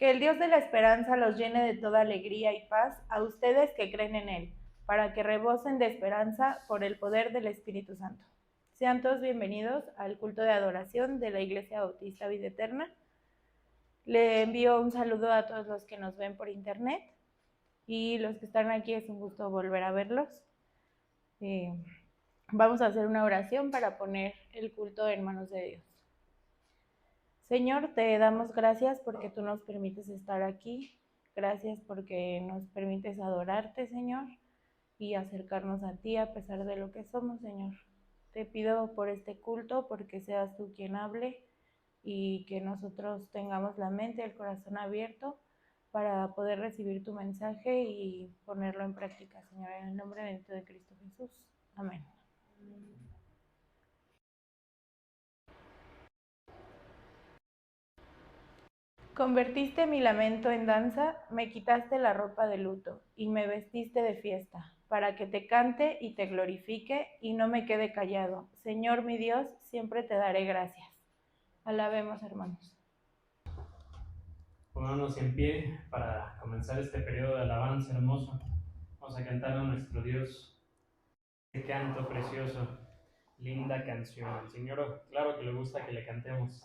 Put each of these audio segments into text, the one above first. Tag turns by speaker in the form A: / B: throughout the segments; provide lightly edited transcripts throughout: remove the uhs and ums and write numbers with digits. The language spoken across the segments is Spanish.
A: Que el Dios de la esperanza los llene de toda alegría y paz a ustedes que creen en Él, para que rebosen de esperanza por el poder del Espíritu Santo. Sean todos bienvenidos al culto de adoración de la Iglesia Bautista Vida Eterna. Le envío un saludo a todos los que nos ven por internet y los que están aquí, es un gusto volver a verlos. Vamos a hacer una oración para poner el culto en manos de Dios. Señor, te damos gracias porque tú nos permites estar aquí. Gracias porque nos permites adorarte, Señor, y acercarnos a ti a pesar de lo que somos, Señor. Te pido por este culto, porque seas tú quien hable y que nosotros tengamos la mente y el corazón abierto para poder recibir tu mensaje y ponerlo en práctica, Señor, en el nombre bendito de Cristo Jesús. Amén. Convertiste mi lamento en danza, me quitaste la ropa de luto y me vestiste de fiesta, para que te cante y te glorifique y no me quede callado. Señor mi Dios, siempre te daré gracias. Alabemos, hermanos.
B: Pongámonos en pie para comenzar este periodo de alabanza hermoso. Vamos a cantar a nuestro Dios este canto precioso, linda canción. Al Señor, claro que le gusta que le cantemos.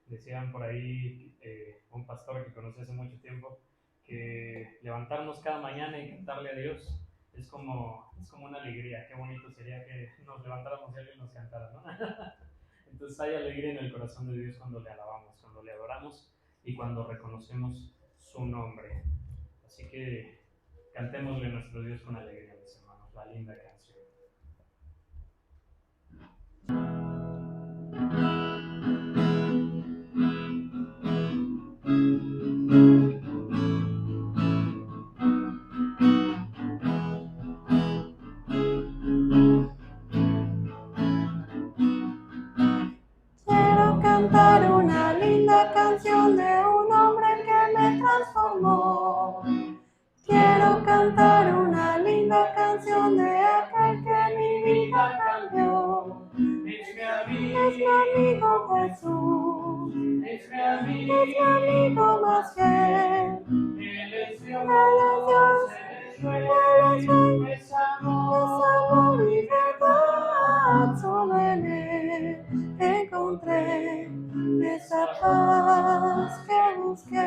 B: Decían por ahí un pastor que conocí hace mucho tiempo que levantarnos cada mañana y cantarle a Dios es como una alegría. Qué bonito sería que nos levantáramos y alguien nos cantara, ¿no? Entonces hay alegría en el corazón de Dios cuando le alabamos, cuando le adoramos y cuando reconocemos su nombre. Así que cantémosle a nuestro Dios con alegría, mis hermanos, la linda canción.
A: Quiero cantar una linda canción de un hombre que me transformó. Quiero cantar una linda canción de aquel que mi vida cambió. Es mi amigo Jesús, es mi amigo más fiel. Él es Dios, Él es Rey, es amor y verdad. Solo en Él encontré esa paz que busqué.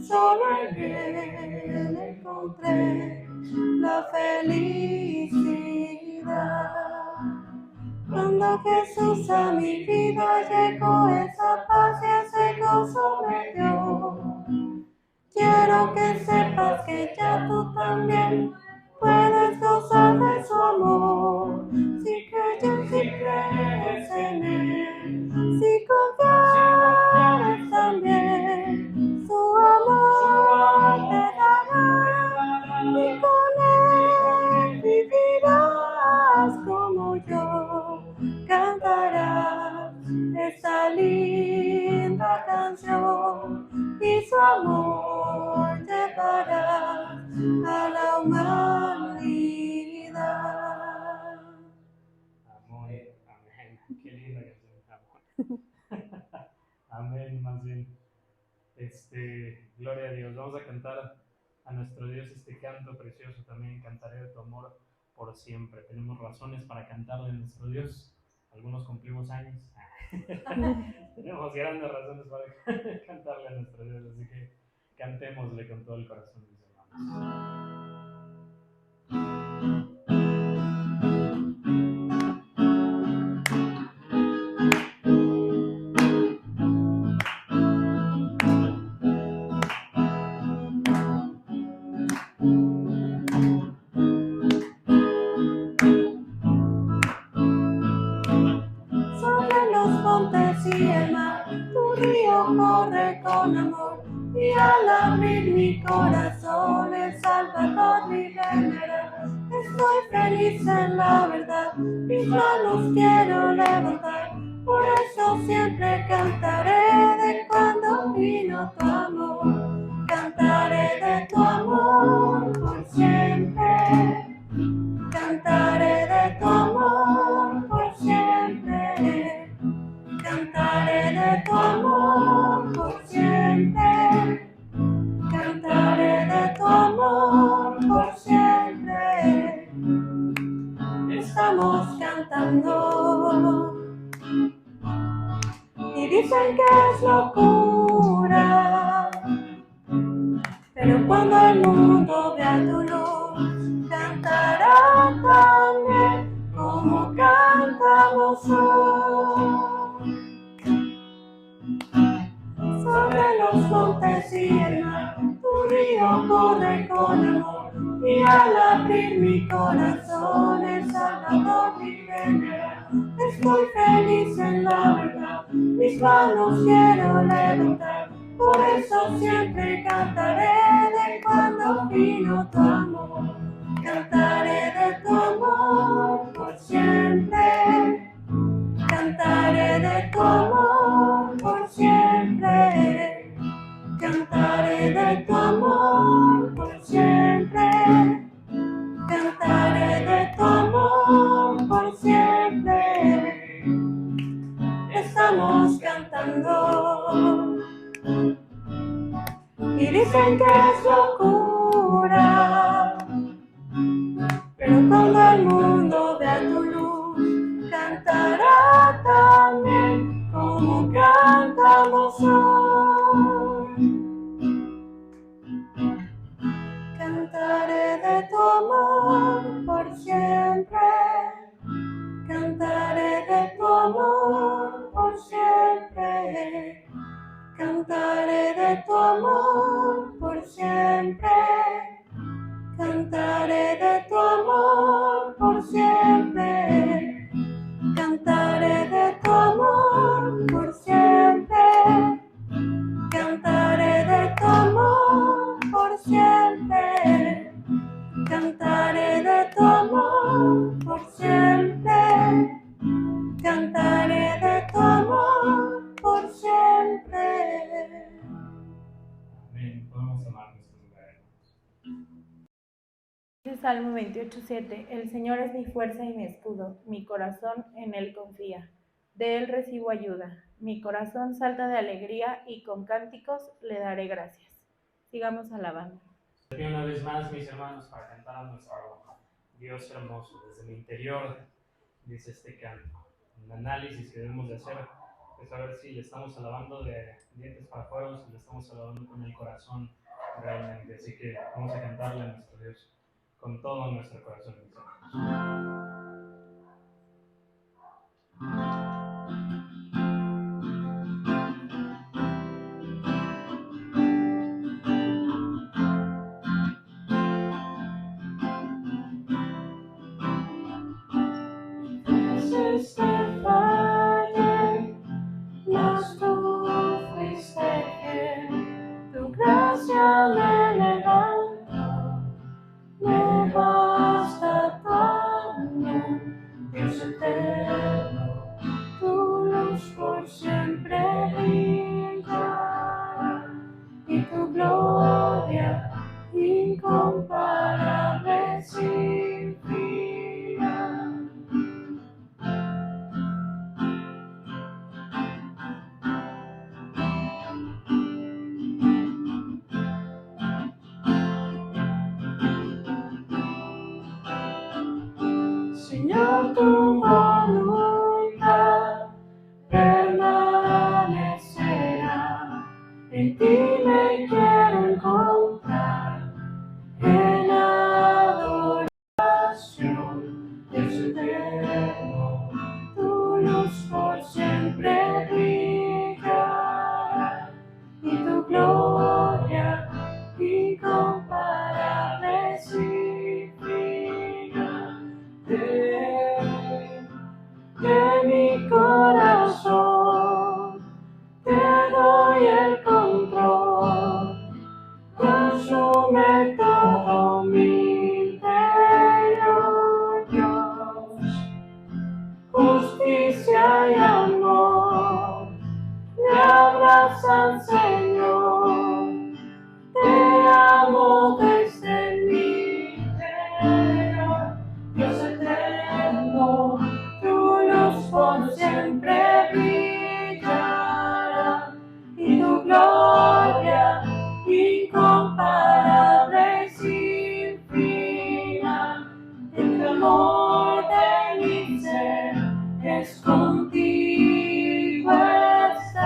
A: Solo en Él encontré la felicidad. Cuando Jesús a mi vida llegó, esa paz y ese gozo me dio. Quiero que sepas que ya tú también puedes gozar de su amor. Si crees en Él, si confías también, su amor te dará y con Él vivirás como yo. Cantarás esta linda canción y su amor llevará a la humanidad.
B: Amén, amén. Qué linda canción. Amén, más bien. Gloria a Dios. Vamos a cantar a nuestro Dios este canto precioso también. Cantaré de tu amor por siempre. Tenemos razones para cantarle a nuestro Dios. Algunos cumplimos años. Tenemos grandes razones para cantarle a nuestro Dios. Así que cantémosle con todo el corazón, mis hermanos.
A: Sobre los montes y el mar, tu río corre con amor, y al abrir mi corazón el Salvador mi redentor. Estoy feliz en la verdad, mis manos quiero levantar, por eso siempre cantaré de cuando vino tu amor. Cantaré de tu amor por siempre. Cantaré de tu amor por siempre. Cantaré de tu amor por siempre. y dicen que es locura. Pero cuando el mundo vea tu luz, cantará también como cantamos hoy. Sobre los montes y el mar, tu río corre con amor, y al abrir mi corazón, el Salvador mi genera. Estoy feliz en la verdad, mis manos quiero levantar, por eso siempre cantaré de cuando vino tu amor. Cantaré de tu amor por siempre. Cantaré de tu amor por siempre. Cantaré de tu amor por siempre. Cantaré de tu amor por siempre. Estamos cantando y dicen que es locura, pero cuando el mundo vea tu luz, cantará también como cantamos hoy. Cantaré de tu amor por siempre. Cantaré de tu amor por siempre. Cantaré de tu amor por siempre. Cantaré de tu amor por siempre. Cantaré de tu amor por siempre. Cantaré de tu amor por siempre. Cantaré de tu amor por siempre. Cantaré de tu amor por siempre.
B: Amén. Podemos tomar nuestro lugar.
C: Dice Salmo 28:7, el Señor es mi fuerza y mi escudo, mi corazón en Él confía, de Él recibo ayuda, mi corazón salta de alegría y con cánticos le daré gracias. Sigamos alabando.
B: Les pido una vez más, mis hermanos, para cantar a nuestro Dios hermoso. Desde mi interior dice este canto. Un análisis que debemos de hacer es saber si le estamos alabando de dientes para afuera o si le estamos alabando con el corazón realmente. Así que vamos a cantarle a nuestro Dios con todo nuestro corazón, mis hermanos.
A: Veces te fallé, mas tú fuiste fiel. Tu gracia me levanta, me basta tu amor, Dios eterno. Tu luz por siempre brilla y tu gloria incomparable sin fin. Señor, tu voluntad permanecerá. En ti me quiero encontrar en adoración, Dios eterno. Tu luz por siempre brillará y tu gloria incomparable sin fin. De mi corazón te doy el control, consume todo mi interior, Dios. Justicia y amor me abrazan, Señor. Te amo desde mi interior, Dios eterno. Tu luz por siempre brillará y tu gloria incomparable sin fin. El amor de mi ser es contigo estar.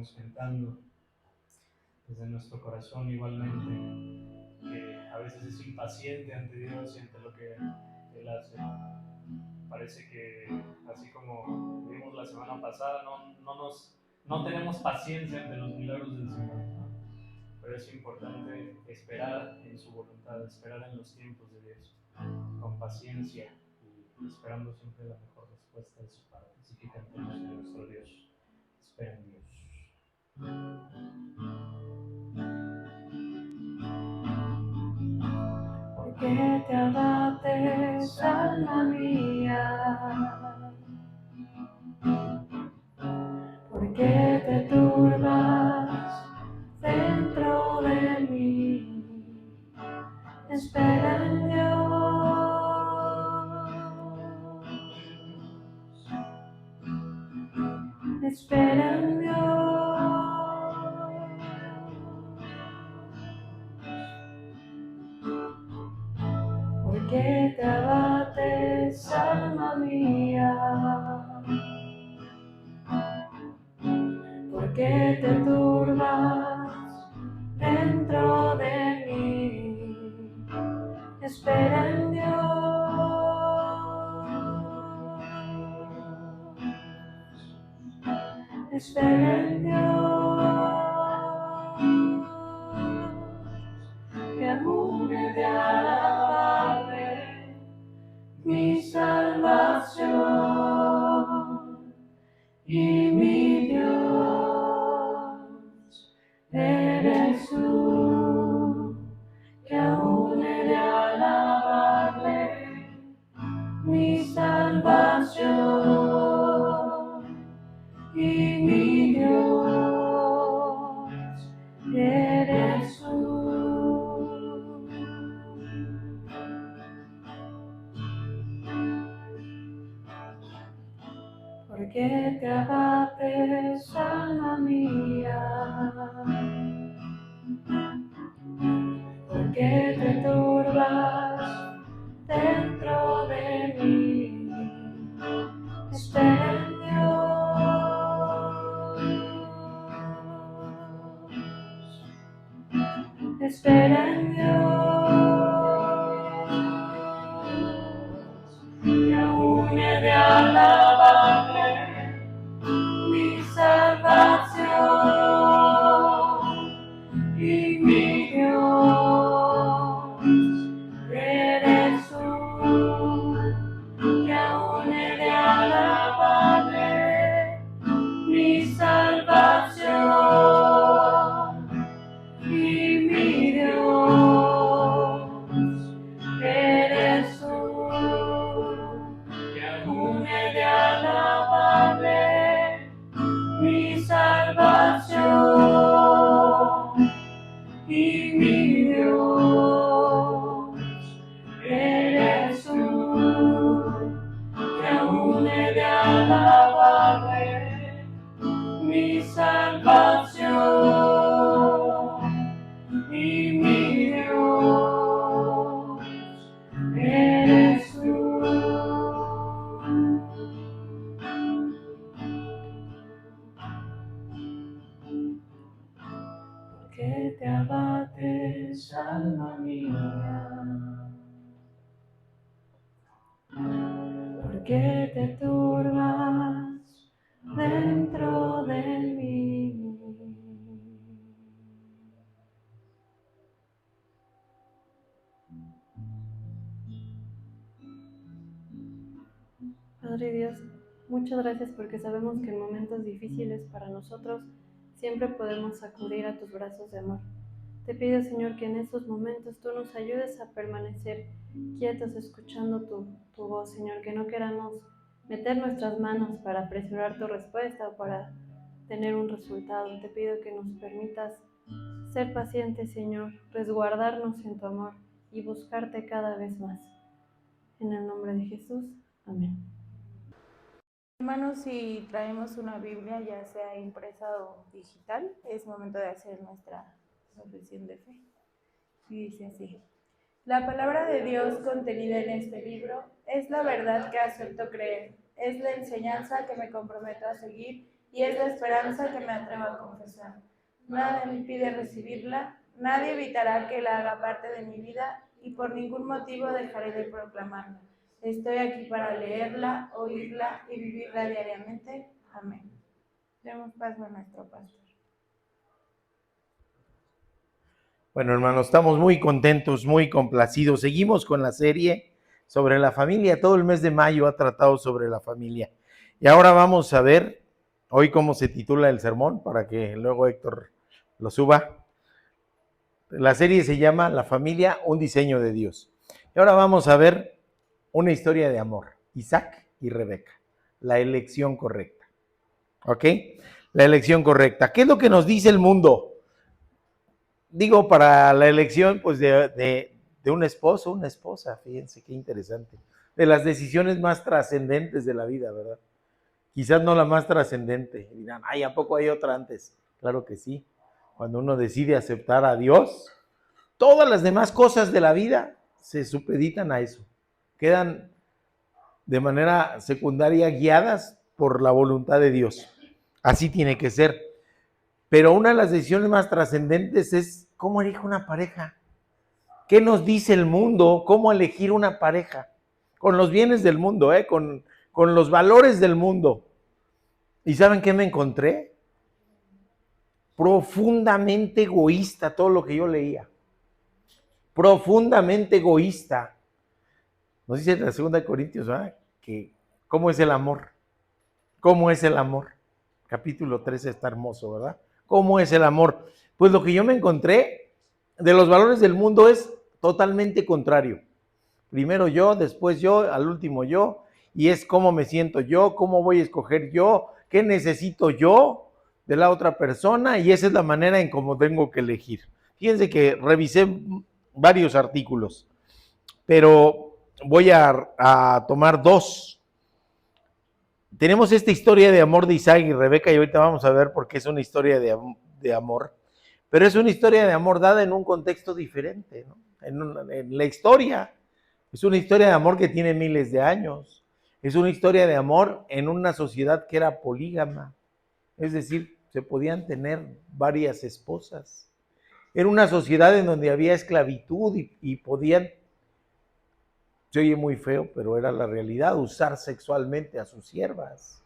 B: estamos cantando, desde nuestro corazón igualmente, que a veces es impaciente ante Dios y ante lo que Él hace. Parece que, así como vimos la semana pasada, no tenemos paciencia ante los milagros del Señor, ¿no? Pero es importante esperar en su voluntad, esperar en los tiempos de Dios, con paciencia y esperando siempre la mejor respuesta de su parte. Así que cantemos a nuestro Dios. Espera en Dios.
A: Que te abates, alma mía, porque te turbas dentro de mí. Espera en Dios, espera en Dios. Porque te abates, alma mía, porque te turbas dentro de mí. Espera en Dios, espera en Dios, que aún he de alabarle, mi salvación y mi Dios, eres tú, que aún he de alabarle, mi salvación y mi Dios, eres tú. Porque te abates, alma mía, porque te turbas dentro de mí. Espera en Dios, espera en Dios, que aún he de alabarle, mi salvación y mi Dios, eres tú, que aún he de alabarle, mi salvación y mi Dios, eres tú, que aún he de alabarle, mi salvación y mi Dios, eres tú, que aún he de alabarle, mi salvación y mi Dios, eres tú. Que te abates, alma mía, porque te turbas dentro de mí.
C: Padre Dios, muchas gracias porque sabemos que en momentos difíciles para nosotros siempre podemos acudir a tus brazos de amor. Te pido, Señor, que en estos momentos tú nos ayudes a permanecer quietos escuchando tu voz, Señor, que no queramos meter nuestras manos para apresurar tu respuesta o para tener un resultado. Te pido que nos permitas ser pacientes, Señor, resguardarnos en tu amor y buscarte cada vez más. En el nombre de Jesús, amén. Hermanos, si traemos una Biblia, ya sea impresa o digital, es momento de hacer nuestra profesión de fe. Y dice así: la palabra de Dios contenida en este libro es la verdad que acepto creer, es la enseñanza que me comprometo a seguir y es la esperanza que me atrevo a confesar. Nada me impide recibirla, nadie evitará que la haga parte de mi vida y por ningún motivo dejaré de proclamarla. Estoy aquí para leerla, oírla y vivirla diariamente. Amén. Demos paso a nuestro pastor.
D: Bueno, hermanos, estamos muy contentos, muy complacidos. Seguimos con la serie sobre la familia. Todo el mes de mayo ha tratado sobre la familia. Y ahora vamos a ver hoy cómo se titula el sermón, para que luego Héctor lo suba. La serie se llama La familia, un diseño de Dios. Y ahora vamos a ver una historia de amor. Isaac y Rebeca. La elección correcta. ¿Ok? La elección correcta. ¿Qué es lo que nos dice el mundo? Digo, para la elección, pues, de un esposo, una esposa, fíjense qué interesante. De las decisiones más trascendentes de la vida, ¿verdad? Quizás no la más trascendente. Dirán, ay, ¿a poco hay otra antes? Claro que sí. Cuando uno decide aceptar a Dios, todas las demás cosas de la vida se supeditan a eso. Quedan de manera secundaria guiadas por la voluntad de Dios. Así tiene que ser. Pero una de las decisiones más trascendentes es cómo elegir una pareja. ¿Qué nos dice el mundo? ¿Cómo elegir una pareja? Con los bienes del mundo, con los valores del mundo. ¿Y saben qué me encontré? Profundamente egoísta todo lo que yo leía. Profundamente egoísta. Nos dice en la 2 Corintios, ¿verdad? Que ¿cómo es el amor? ¿Cómo es el amor? Capítulo 13 está hermoso, ¿verdad? ¿Cómo es el amor? Pues lo que yo me encontré de los valores del mundo es totalmente contrario. Primero yo, después yo, al último yo, y es cómo me siento yo, cómo voy a escoger yo, qué necesito yo de la otra persona, y esa es la manera en cómo tengo que elegir. Fíjense que revisé varios artículos, pero voy a tomar dos. Tenemos esta historia de amor de Isaac y Rebeca, y ahorita vamos a ver por qué es una historia de amor, pero es una historia de amor dada en un contexto diferente, ¿no? En la historia, es una historia de amor que tiene miles de años, es una historia de amor en una sociedad que era polígama, es decir, se podían tener varias esposas, era una sociedad en donde había esclavitud y podían, se oye muy feo, pero era la realidad, usar sexualmente a sus siervas.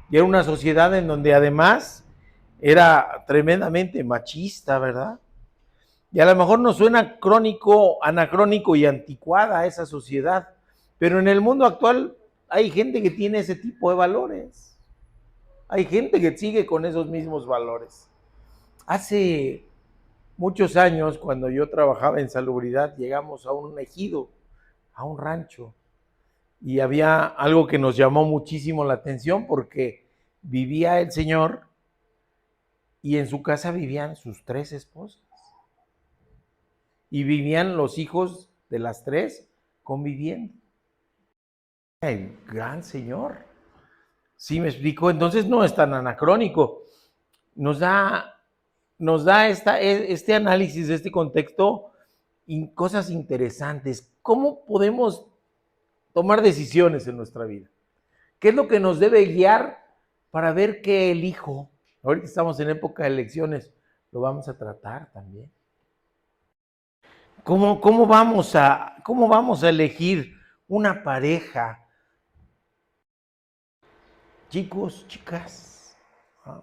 D: Y era una sociedad en donde además era tremendamente machista, ¿verdad? Y a lo mejor nos suena anacrónico y anticuada esa sociedad, pero en el mundo actual hay gente que tiene ese tipo de valores. Hay gente que sigue con esos mismos valores. Hace muchos años, cuando yo trabajaba en salubridad, llegamos a un ejido, a un rancho, y había algo que nos llamó muchísimo la atención porque vivía el señor y en su casa vivían sus 3 esposas y vivían los hijos de las 3 conviviendo. El gran señor, ¿sí me explico? Entonces no es tan anacrónico, nos da este análisis de este contexto y cosas interesantes. ¿Cómo podemos tomar decisiones en nuestra vida? ¿Qué es lo que nos debe guiar para ver qué elijo? Ahorita estamos en época de elecciones, lo vamos a tratar también. ¿Cómo vamos a elegir una pareja? Chicos, chicas, a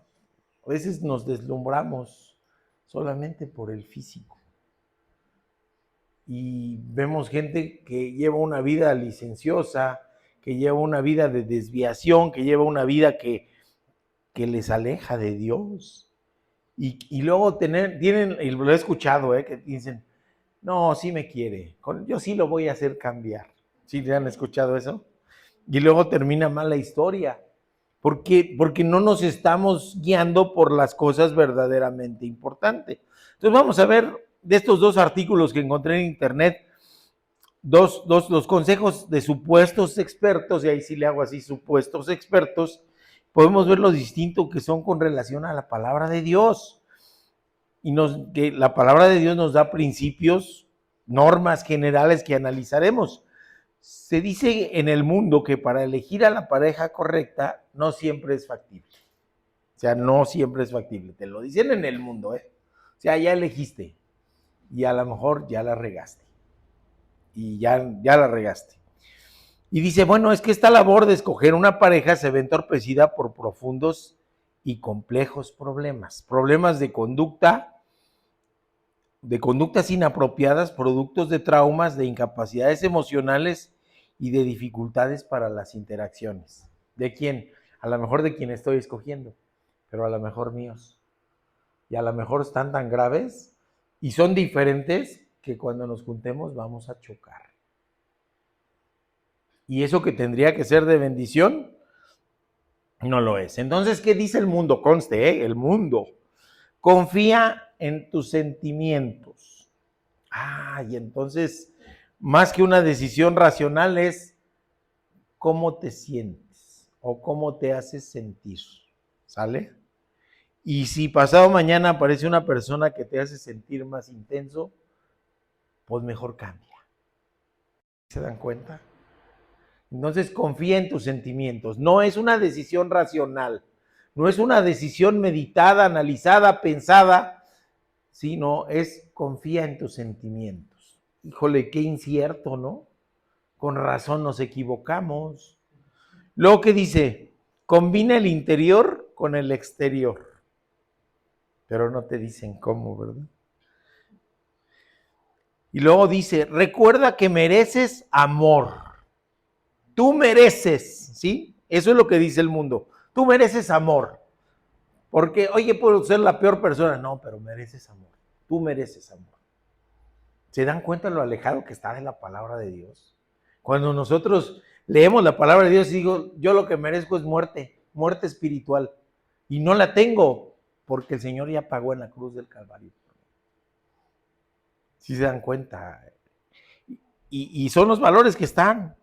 D: veces nos deslumbramos solamente por el físico. Y vemos gente que lleva una vida licenciosa, que lleva una vida de desviación, que lleva una vida que les aleja de Dios. Y luego tienen, y lo he escuchado, que dicen, no, sí me quiere, yo sí lo voy a hacer cambiar. ¿Sí le han escuchado eso? Y luego termina mal la historia, porque no nos estamos guiando por las cosas verdaderamente importantes. Entonces vamos a ver de estos 2 artículos que encontré en internet, los consejos de supuestos expertos, y ahí sí le hago así, supuestos expertos, podemos ver lo distinto que son con relación a la palabra de Dios. Y que la palabra de Dios nos da principios, normas generales que analizaremos. Se dice en el mundo que para elegir a la pareja correcta no siempre es factible. O sea, no siempre es factible. Te lo dicen en el mundo, ¿eh? O sea, ya elegiste y a lo mejor ya la regaste. Y ya la regaste. Y dice, bueno, es que esta labor de escoger una pareja se ve entorpecida por profundos y complejos problemas. Problemas de conductas inapropiadas, productos de traumas, de incapacidades emocionales y de dificultades para las interacciones. ¿De quién? A lo mejor de quien estoy escogiendo, pero a lo mejor míos. Y a lo mejor están tan graves y son diferentes que cuando nos juntemos vamos a chocar. Y eso que tendría que ser de bendición, no lo es. Entonces, ¿qué dice el mundo? Conste, el mundo. Confía en tus sentimientos. Y entonces, más que una decisión racional es cómo te sientes o cómo te haces sentir. ¿Sale? Y si pasado mañana aparece una persona que te hace sentir más intenso, pues mejor cambia. ¿Se dan cuenta? Entonces confía en tus sentimientos. No es una decisión racional, no es una decisión meditada, analizada, pensada, sino es confía en tus sentimientos. Híjole, qué incierto, ¿no? Con razón nos equivocamos. Luego que dice, combina el interior con el exterior. Pero no te dicen cómo, ¿verdad? Y luego dice, recuerda que mereces amor. Tú mereces, ¿sí? Eso es lo que dice el mundo. Tú mereces amor. Porque, oye, puedo ser la peor persona. No, pero mereces amor. Tú mereces amor. ¿Se dan cuenta lo alejado que está de la palabra de Dios? Cuando nosotros leemos la palabra de Dios y digo, yo lo que merezco es muerte, muerte espiritual. Y no la tengo porque el Señor ya pagó en la cruz del Calvario. ¿Sí se dan cuenta? Y son los valores que están.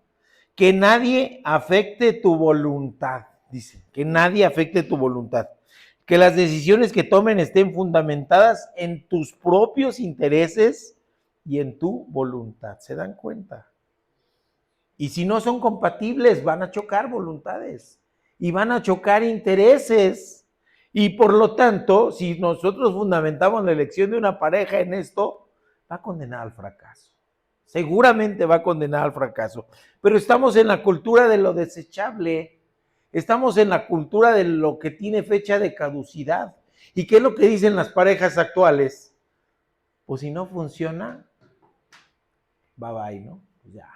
D: Que nadie afecte tu voluntad, dice, que nadie afecte tu voluntad. Que las decisiones que tomen estén fundamentadas en tus propios intereses y en tu voluntad. ¿Se dan cuenta? Y si no son compatibles, van a chocar voluntades y van a chocar intereses. Y por lo tanto, si nosotros fundamentamos la elección de una pareja en esto, va a condenar al fracaso. Seguramente va a condenar al fracaso. Pero estamos en la cultura de lo desechable. Estamos en la cultura de lo que tiene fecha de caducidad. ¿Y qué es lo que dicen las parejas actuales? Pues si no funciona, bye bye, ¿no? Pues ya.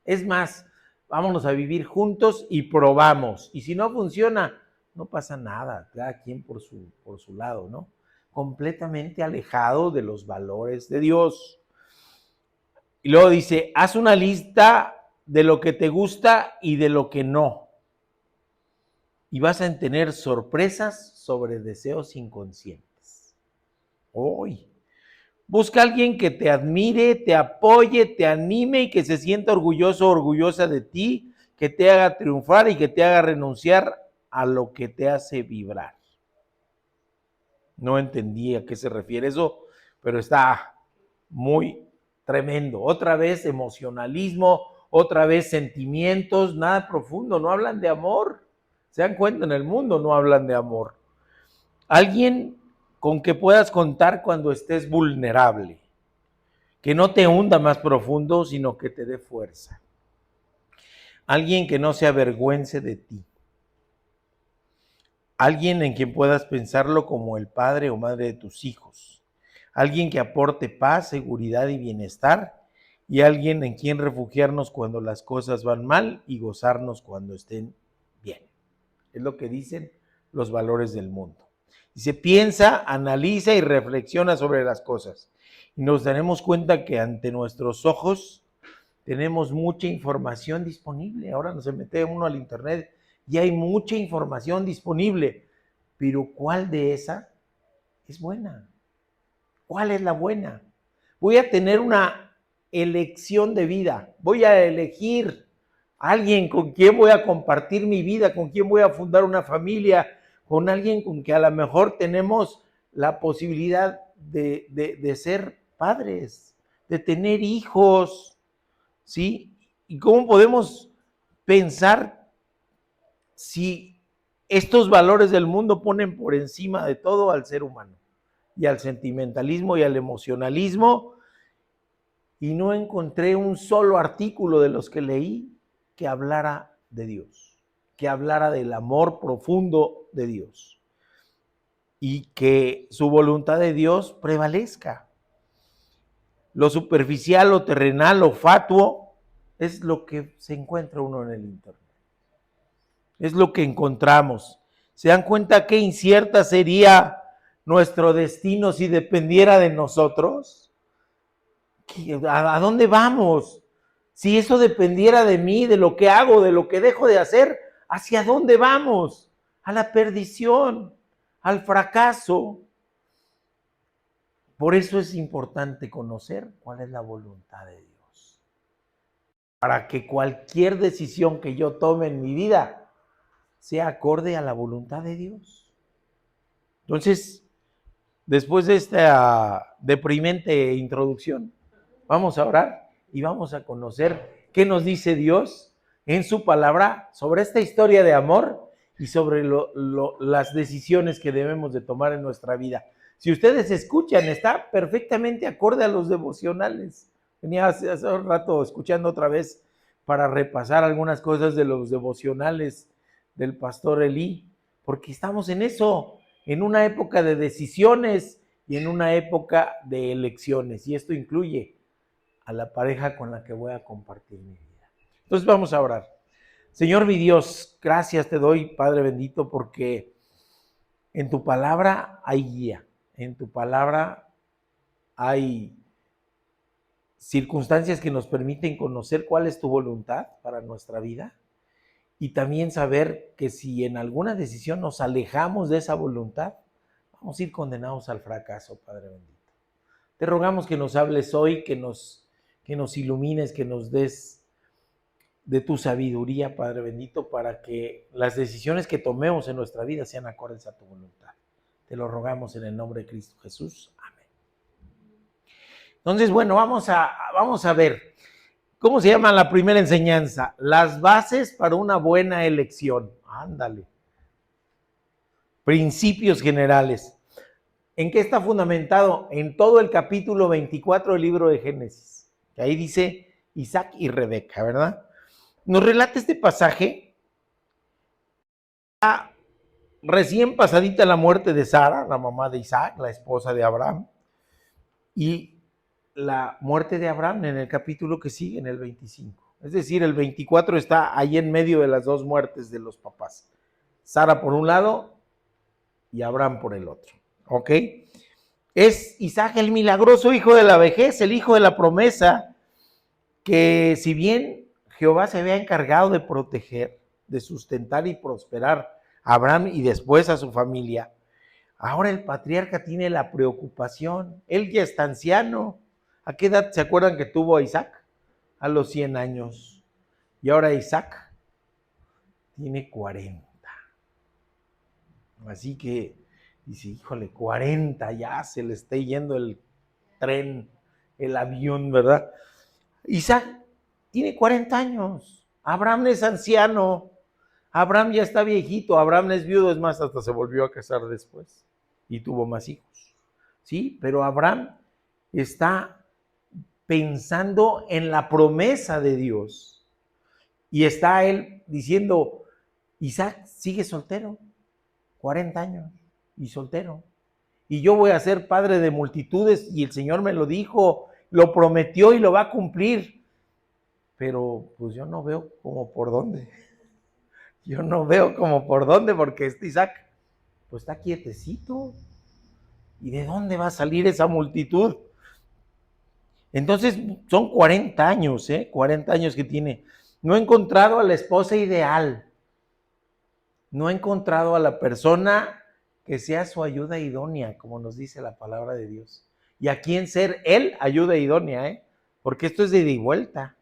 D: Es más, vámonos a vivir juntos y probamos. Y si no funciona, no pasa nada. Cada quien por su lado, ¿no? Completamente alejado de los valores de Dios. Y luego dice, haz una lista de lo que te gusta y de lo que no. Y vas a tener sorpresas sobre deseos inconscientes. Hoy. Busca a alguien que te admire, te apoye, te anime y que se sienta orgulloso o orgullosa de ti, que te haga triunfar y que te haga renunciar a lo que te hace vibrar. No entendí a qué se refiere eso, pero está muy tremendo. Otra vez emocionalismo, otra vez sentimientos, nada profundo, no hablan de amor. Se dan cuenta, en el mundo no hablan de amor. Alguien con que puedas contar cuando estés vulnerable, que no te hunda más profundo, sino que te dé fuerza. Alguien que no se avergüence de ti. Alguien en quien puedas pensarlo como el padre o madre de tus hijos. Alguien que aporte paz, seguridad y bienestar, y alguien en quien refugiarnos cuando las cosas van mal y gozarnos cuando estén bien. Es lo que dicen los valores del mundo. Dice, piensa, analiza y reflexiona sobre las cosas. Y nos daremos cuenta que ante nuestros ojos tenemos mucha información disponible. Ahora no se mete uno al internet y hay mucha información disponible. Pero ¿cuál de esa es buena? ¿Cuál es la buena? Voy a tener una elección de vida. Voy a elegir a alguien con quien voy a compartir mi vida, con quien voy a fundar una familia, con alguien con que a lo mejor tenemos la posibilidad de ser padres, de tener hijos, ¿sí? ¿Y cómo podemos pensar si estos valores del mundo ponen por encima de todo al ser humano y al sentimentalismo y al emocionalismo, y no encontré un solo artículo de los que leí que hablara de Dios, que hablara del amor profundo de Dios y que su voluntad de Dios prevalezca. Lo superficial, lo terrenal, lo fatuo es lo que se encuentra uno en el internet. Es lo que encontramos. ¿Se dan cuenta qué incierta sería nuestro destino si dependiera de nosotros? ¿A dónde vamos? Si eso dependiera de mí, de lo que hago, de lo que dejo de hacer, ¿hacia dónde vamos? A la perdición, al fracaso. Por eso es importante conocer cuál es la voluntad de Dios. Para que cualquier decisión que yo tome en mi vida sea acorde a la voluntad de Dios. Entonces, después de esta deprimente introducción, vamos a orar y vamos a conocer qué nos dice Dios en su palabra sobre esta historia de amor y sobre las decisiones que debemos de tomar en nuestra vida. Si ustedes escuchan, está perfectamente acorde a los devocionales. Venía hace un rato escuchando otra vez para repasar algunas cosas de los devocionales del pastor Elí, porque estamos en eso, en una época de decisiones y en una época de elecciones, y esto incluye a la pareja con la que voy a compartir mi vida. Entonces vamos a orar. Señor mi Dios, gracias te doy, Padre bendito, porque en tu palabra hay guía, en tu palabra hay circunstancias que nos permiten conocer cuál es tu voluntad para nuestra vida y también saber que si en alguna decisión nos alejamos de esa voluntad, vamos a ir condenados al fracaso, Padre bendito. Te rogamos que nos hables hoy, que nos ilumines, que nos des de tu sabiduría, Padre bendito, para que las decisiones que tomemos en nuestra vida sean acordes a tu voluntad. Te lo rogamos en el nombre de Cristo Jesús. Amén. Entonces, bueno, vamos a ver. ¿Cómo se llama la primera enseñanza? Las bases para una buena elección. Ándale. Principios generales. ¿En qué está fundamentado? En todo el capítulo 24 del libro de Génesis. Que ahí dice Isaac y Rebeca, ¿verdad? Nos relata este pasaje recién pasadita la muerte de Sara, la mamá de Isaac, la esposa de Abraham, y la muerte de Abraham en el capítulo que sigue, en el 25. Es decir, el 24 está ahí en medio de las dos muertes de los papás. Sara por un lado y Abraham por el otro. ¿Ok? Es Isaac el milagroso hijo de la vejez, el hijo de la promesa, que si bien Jehová se había encargado de proteger, de sustentar y prosperar a Abraham y después a su familia, ahora el patriarca tiene la preocupación. Él ya está anciano. ¿A qué edad se acuerdan que tuvo a Isaac? A los 100 años. Y ahora Isaac tiene 40. Así que dice, híjole, 40, ya se le está yendo el tren, el avión, ¿verdad? Isaac tiene 40 años. Abraham es anciano. Abraham ya está viejito. Abraham es viudo, es más, hasta se volvió a casar después y tuvo más hijos. Sí, pero Abraham está pensando en la promesa de Dios. Y está él diciendo, Isaac sigue soltero, 40 años y soltero. Y yo voy a ser padre de multitudes y el Señor me lo dijo, lo prometió y lo va a cumplir. Pero pues yo no veo como por dónde. Yo no veo como por dónde, porque este Isaac pues está quietecito. ¿Y de dónde va a salir esa multitud? Entonces son 40 años, 40 años que tiene. No ha encontrado a la esposa ideal. No ha encontrado a la persona que sea su ayuda idónea, como nos dice la palabra de Dios. Y a quién ser él ayuda idónea, porque esto es de ida y vuelta.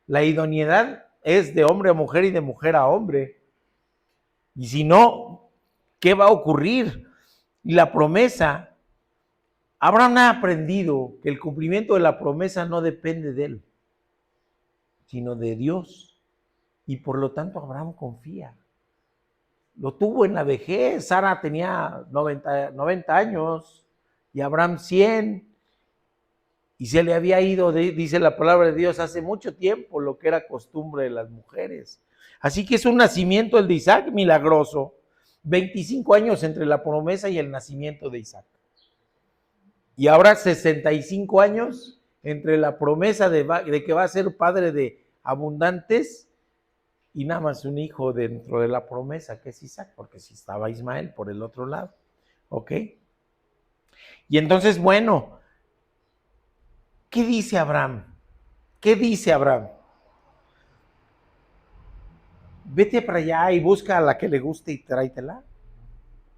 D: La idoneidad es de hombre a mujer y de mujer a hombre. Y si no, ¿qué va a ocurrir? Y la promesa, Abraham ha aprendido que el cumplimiento de la promesa no depende de él, sino de Dios. Y por lo tanto Abraham confía. lo tuvo en la vejez. Sara tenía 90 años y Abraham 100. Y se le había ido, dice la palabra de Dios, hace mucho tiempo, lo que era costumbre de las mujeres. Así que es un nacimiento el de Isaac milagroso. 25 años entre la promesa y el nacimiento de Isaac. Y ahora 65 años entre la promesa de que va a ser padre de abundantes y nada más un hijo dentro de la promesa, que es Isaac, porque si estaba Ismael por el otro lado. ¿Ok? Y entonces, bueno, ¿qué dice Abraham? ¿Qué dice Abraham? Vete para allá y busca a la que le guste y tráetela.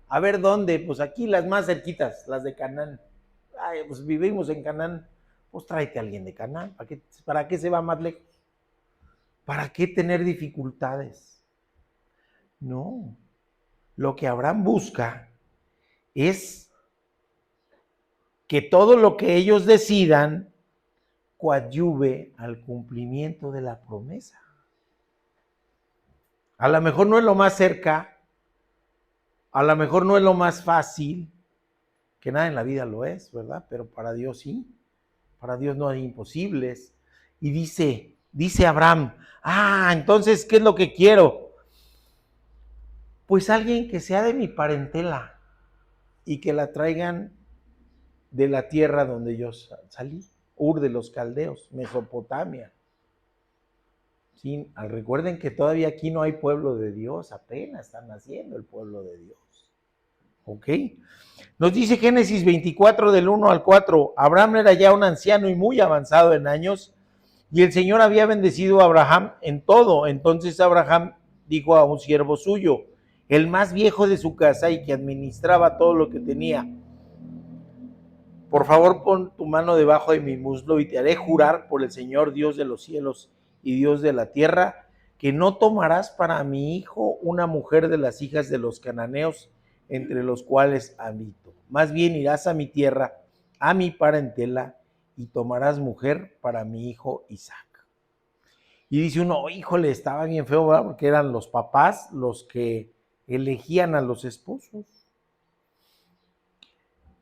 D: A ver dónde, pues aquí las más cerquitas, las de Canaán. Ay, pues vivimos en Canaán, pues tráete a alguien de Canaán. ¿Para qué se va más lejos? ¿Para qué tener dificultades? No. Lo que Abraham busca es que todo lo que ellos decidan coadyuve al cumplimiento de la promesa. A lo mejor no es lo más cerca, a lo mejor no es lo más fácil, que nada en la vida lo es, ¿verdad? Pero para Dios sí, para Dios no hay imposibles. Y dice Abraham, entonces, ¿qué es lo que quiero? Pues alguien que sea de mi parentela y que la traigan de la tierra donde yo salí, Ur de los Caldeos, Mesopotamia. Sí, recuerden que todavía aquí no hay pueblo de Dios, apenas está naciendo el pueblo de Dios. ¿Ok? Nos dice Génesis 24 del 1 al 4, Abraham era ya un anciano y muy avanzado en años, y el Señor había bendecido a Abraham en todo. Entonces Abraham dijo a un siervo suyo, el más viejo de su casa y que administraba todo lo que tenía, por favor pon tu mano debajo de mi muslo y te haré jurar por el Señor Dios de los cielos y Dios de la tierra, que no tomarás para mi hijo una mujer de las hijas de los cananeos, entre los cuales habito. Más bien irás a mi tierra, a mi parentela, y tomarás mujer para mi hijo Isaac. Y dice uno, híjole, estaba bien feo, ¿verdad? Porque eran los papás los que elegían a los esposos.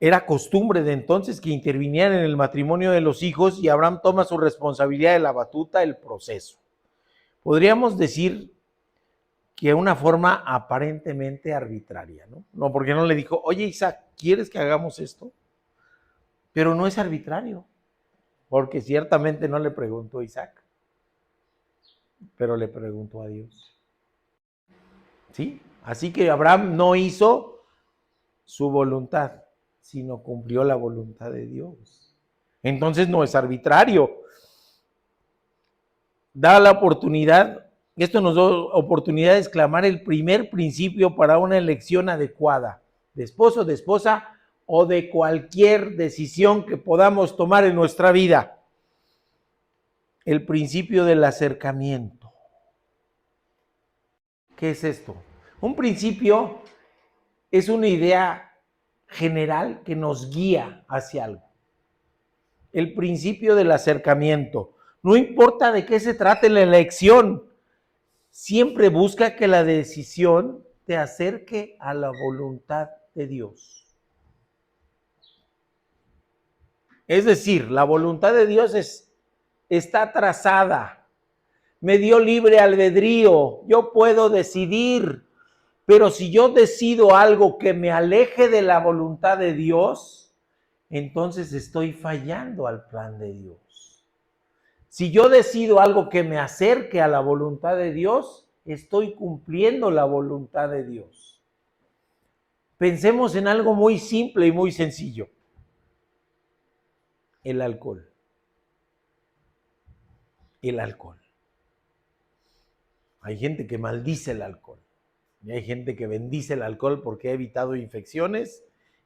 D: Era costumbre de entonces que intervinieran en el matrimonio de los hijos y Abraham toma su responsabilidad de la batuta del proceso. Podríamos decir que una forma aparentemente arbitraria, ¿no? No, porque no le dijo, oye Isaac, ¿quieres que hagamos esto? Pero no es arbitrario, porque ciertamente no le preguntó a Isaac, pero le preguntó a Dios. ¿Sí? Así que Abraham no hizo su voluntad, sino cumplió la voluntad de Dios. Entonces no es arbitrario. Da la oportunidad, esto nos da oportunidad de exclamar el primer principio para una elección adecuada, de esposo, de esposa o de cualquier decisión que podamos tomar en nuestra vida. El principio del acercamiento. ¿Qué es esto? Un principio es una idea general que nos guía hacia algo. El principio del acercamiento. No importa de qué se trate la elección, siempre busca que la decisión te acerque a la voluntad de Dios. Es decir, la voluntad de Dios está trazada. Me dio libre albedrío, yo puedo decidir, pero si yo decido algo que me aleje de la voluntad de Dios, entonces estoy fallando al plan de Dios. Si yo decido algo que me acerque a la voluntad de Dios, estoy cumpliendo la voluntad de Dios. Pensemos en algo muy simple y muy sencillo. El alcohol. El alcohol. Hay gente que maldice el alcohol. Y hay gente que bendice el alcohol porque ha evitado infecciones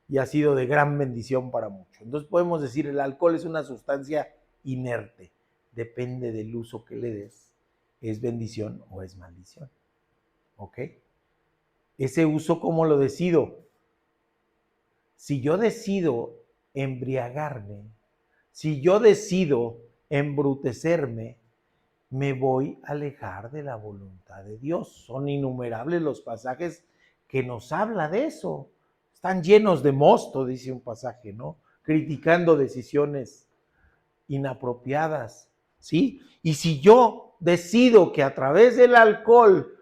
D: y ha sido de gran bendición para muchos. Entonces podemos decir, el alcohol es una sustancia inerte. Depende del uso que le des. ¿Es bendición o es maldición? ¿Ok? Ese uso, ¿cómo lo decido? Si yo decido embriagarme, si yo decido embrutecerme, me voy a alejar de la voluntad de Dios. Son innumerables los pasajes que nos habla de eso. Están llenos de mosto, dice un pasaje, ¿no? Criticando decisiones inapropiadas, ¿sí? Y si yo decido que a través del alcohol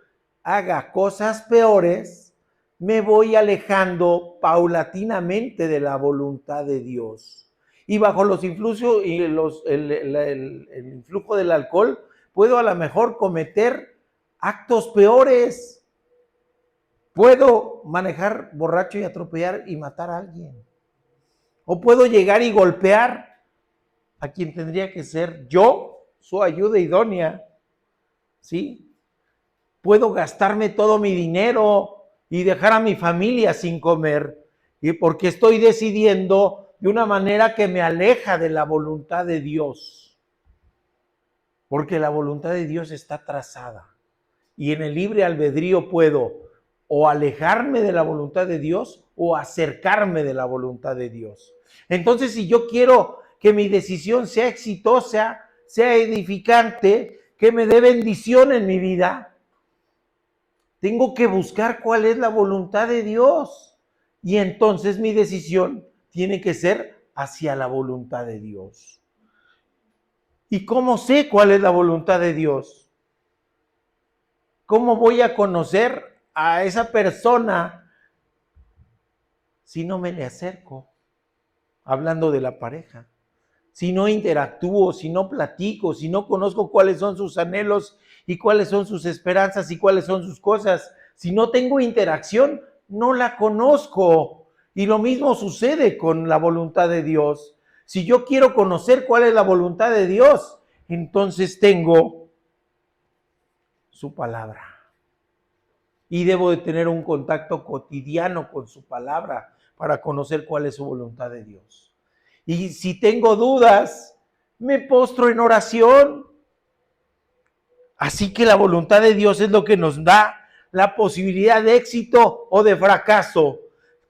D: haga cosas peores, me voy alejando paulatinamente de la voluntad de Dios. Y bajo los influjos y el influjo del alcohol, puedo a lo mejor cometer actos peores. Puedo manejar borracho y atropellar y matar a alguien. O puedo llegar y golpear a quien tendría que ser yo, su ayuda idónea. ¿Sí? Puedo gastarme todo mi dinero y dejar a mi familia sin comer, y porque estoy decidiendo de una manera que me aleja de la voluntad de Dios. Porque la voluntad de Dios está trazada. Y en el libre albedrío puedo o alejarme de la voluntad de Dios o acercarme de la voluntad de Dios. Entonces, si yo quiero que mi decisión sea exitosa, sea edificante, que me dé bendición en mi vida, tengo que buscar cuál es la voluntad de Dios. Y entonces mi decisión tiene que ser hacia la voluntad de Dios. ¿Y cómo sé cuál es la voluntad de Dios? ¿Cómo voy a conocer a esa persona si no me le acerco? Hablando de la pareja. Si no interactúo, si no platico, si no conozco cuáles son sus anhelos y cuáles son sus esperanzas y cuáles son sus cosas. Si no tengo interacción, no la conozco. Y lo mismo sucede con la voluntad de Dios. Si yo quiero conocer cuál es la voluntad de Dios, entonces tengo su palabra. Y debo de tener un contacto cotidiano con su palabra para conocer cuál es su voluntad de Dios. Y si tengo dudas, me postro en oración. Así que la voluntad de Dios es lo que nos da la posibilidad de éxito o de fracaso.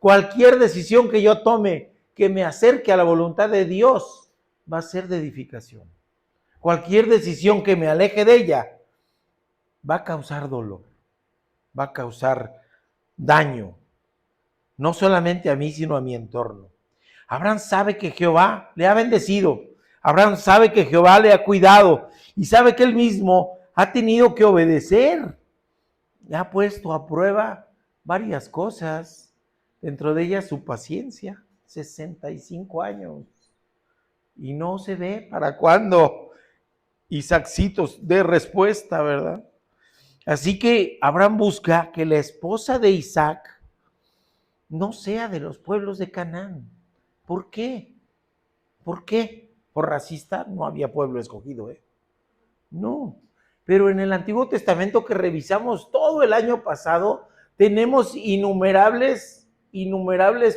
D: Cualquier decisión que yo tome que me acerque a la voluntad de Dios va a ser de edificación. Cualquier decisión que me aleje de ella va a causar dolor, va a causar daño, no solamente a mí, sino a mi entorno. Abraham sabe que Jehová le ha bendecido. Abraham sabe que Jehová le ha cuidado y sabe que él mismo ha tenido que obedecer. Ha puesto a prueba varias cosas, dentro de ellas su paciencia, 65 años. Y no se ve para cuándo Isaaccito dé respuesta, ¿verdad? Así que Abraham busca que la esposa de Isaac no sea de los pueblos de Canaán. ¿Por qué? ¿Por qué? ¿Por racista? No había pueblo escogido, ¿eh? No. Pero en el Antiguo Testamento que revisamos todo el año pasado, tenemos innumerables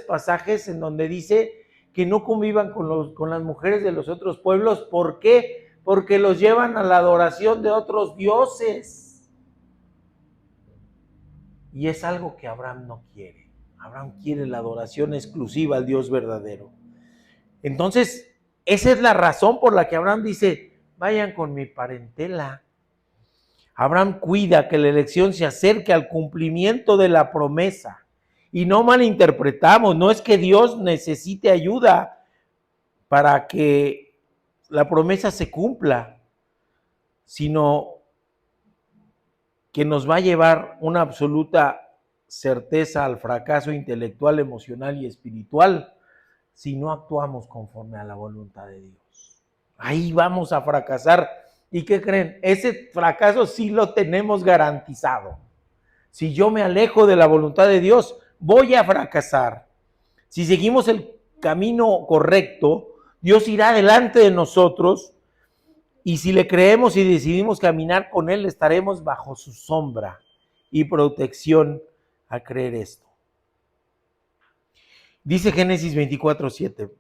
D: pasajes en donde dice que no convivan con las mujeres de los otros pueblos. ¿Por qué? Porque los llevan a la adoración de otros dioses. Y es algo que Abraham no quiere. Abraham quiere la adoración exclusiva al Dios verdadero. Entonces, esa es la razón por la que Abraham dice, vayan con mi parentela. Abraham cuida que la elección se acerque al cumplimiento de la promesa. Y no malinterpretamos, no es que Dios necesite ayuda para que la promesa se cumpla, sino que nos va a llevar una absoluta certeza al fracaso intelectual, emocional y espiritual si no actuamos conforme a la voluntad de Dios. Ahí vamos a fracasar. ¿Y qué creen? Ese fracaso sí lo tenemos garantizado. Si yo me alejo de la voluntad de Dios, voy a fracasar. Si seguimos el camino correcto, Dios irá delante de nosotros y si le creemos y decidimos caminar con Él, estaremos bajo su sombra y protección a creer esto. Dice Génesis 24:7,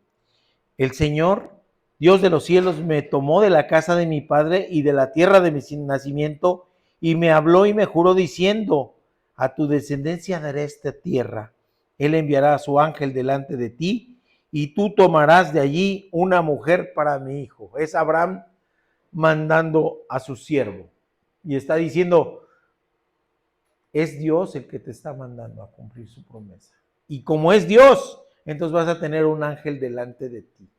D: el Señor, Dios de los cielos, me tomó de la casa de mi padre y de la tierra de mi nacimiento y me habló y me juró diciendo, a tu descendencia daré esta tierra. Él enviará a su ángel delante de ti y tú tomarás de allí una mujer para mi hijo. Es Abraham mandando a su siervo y está diciendo, es Dios el que te está mandando a cumplir su promesa. Y como es Dios, entonces vas a tener un ángel delante de ti.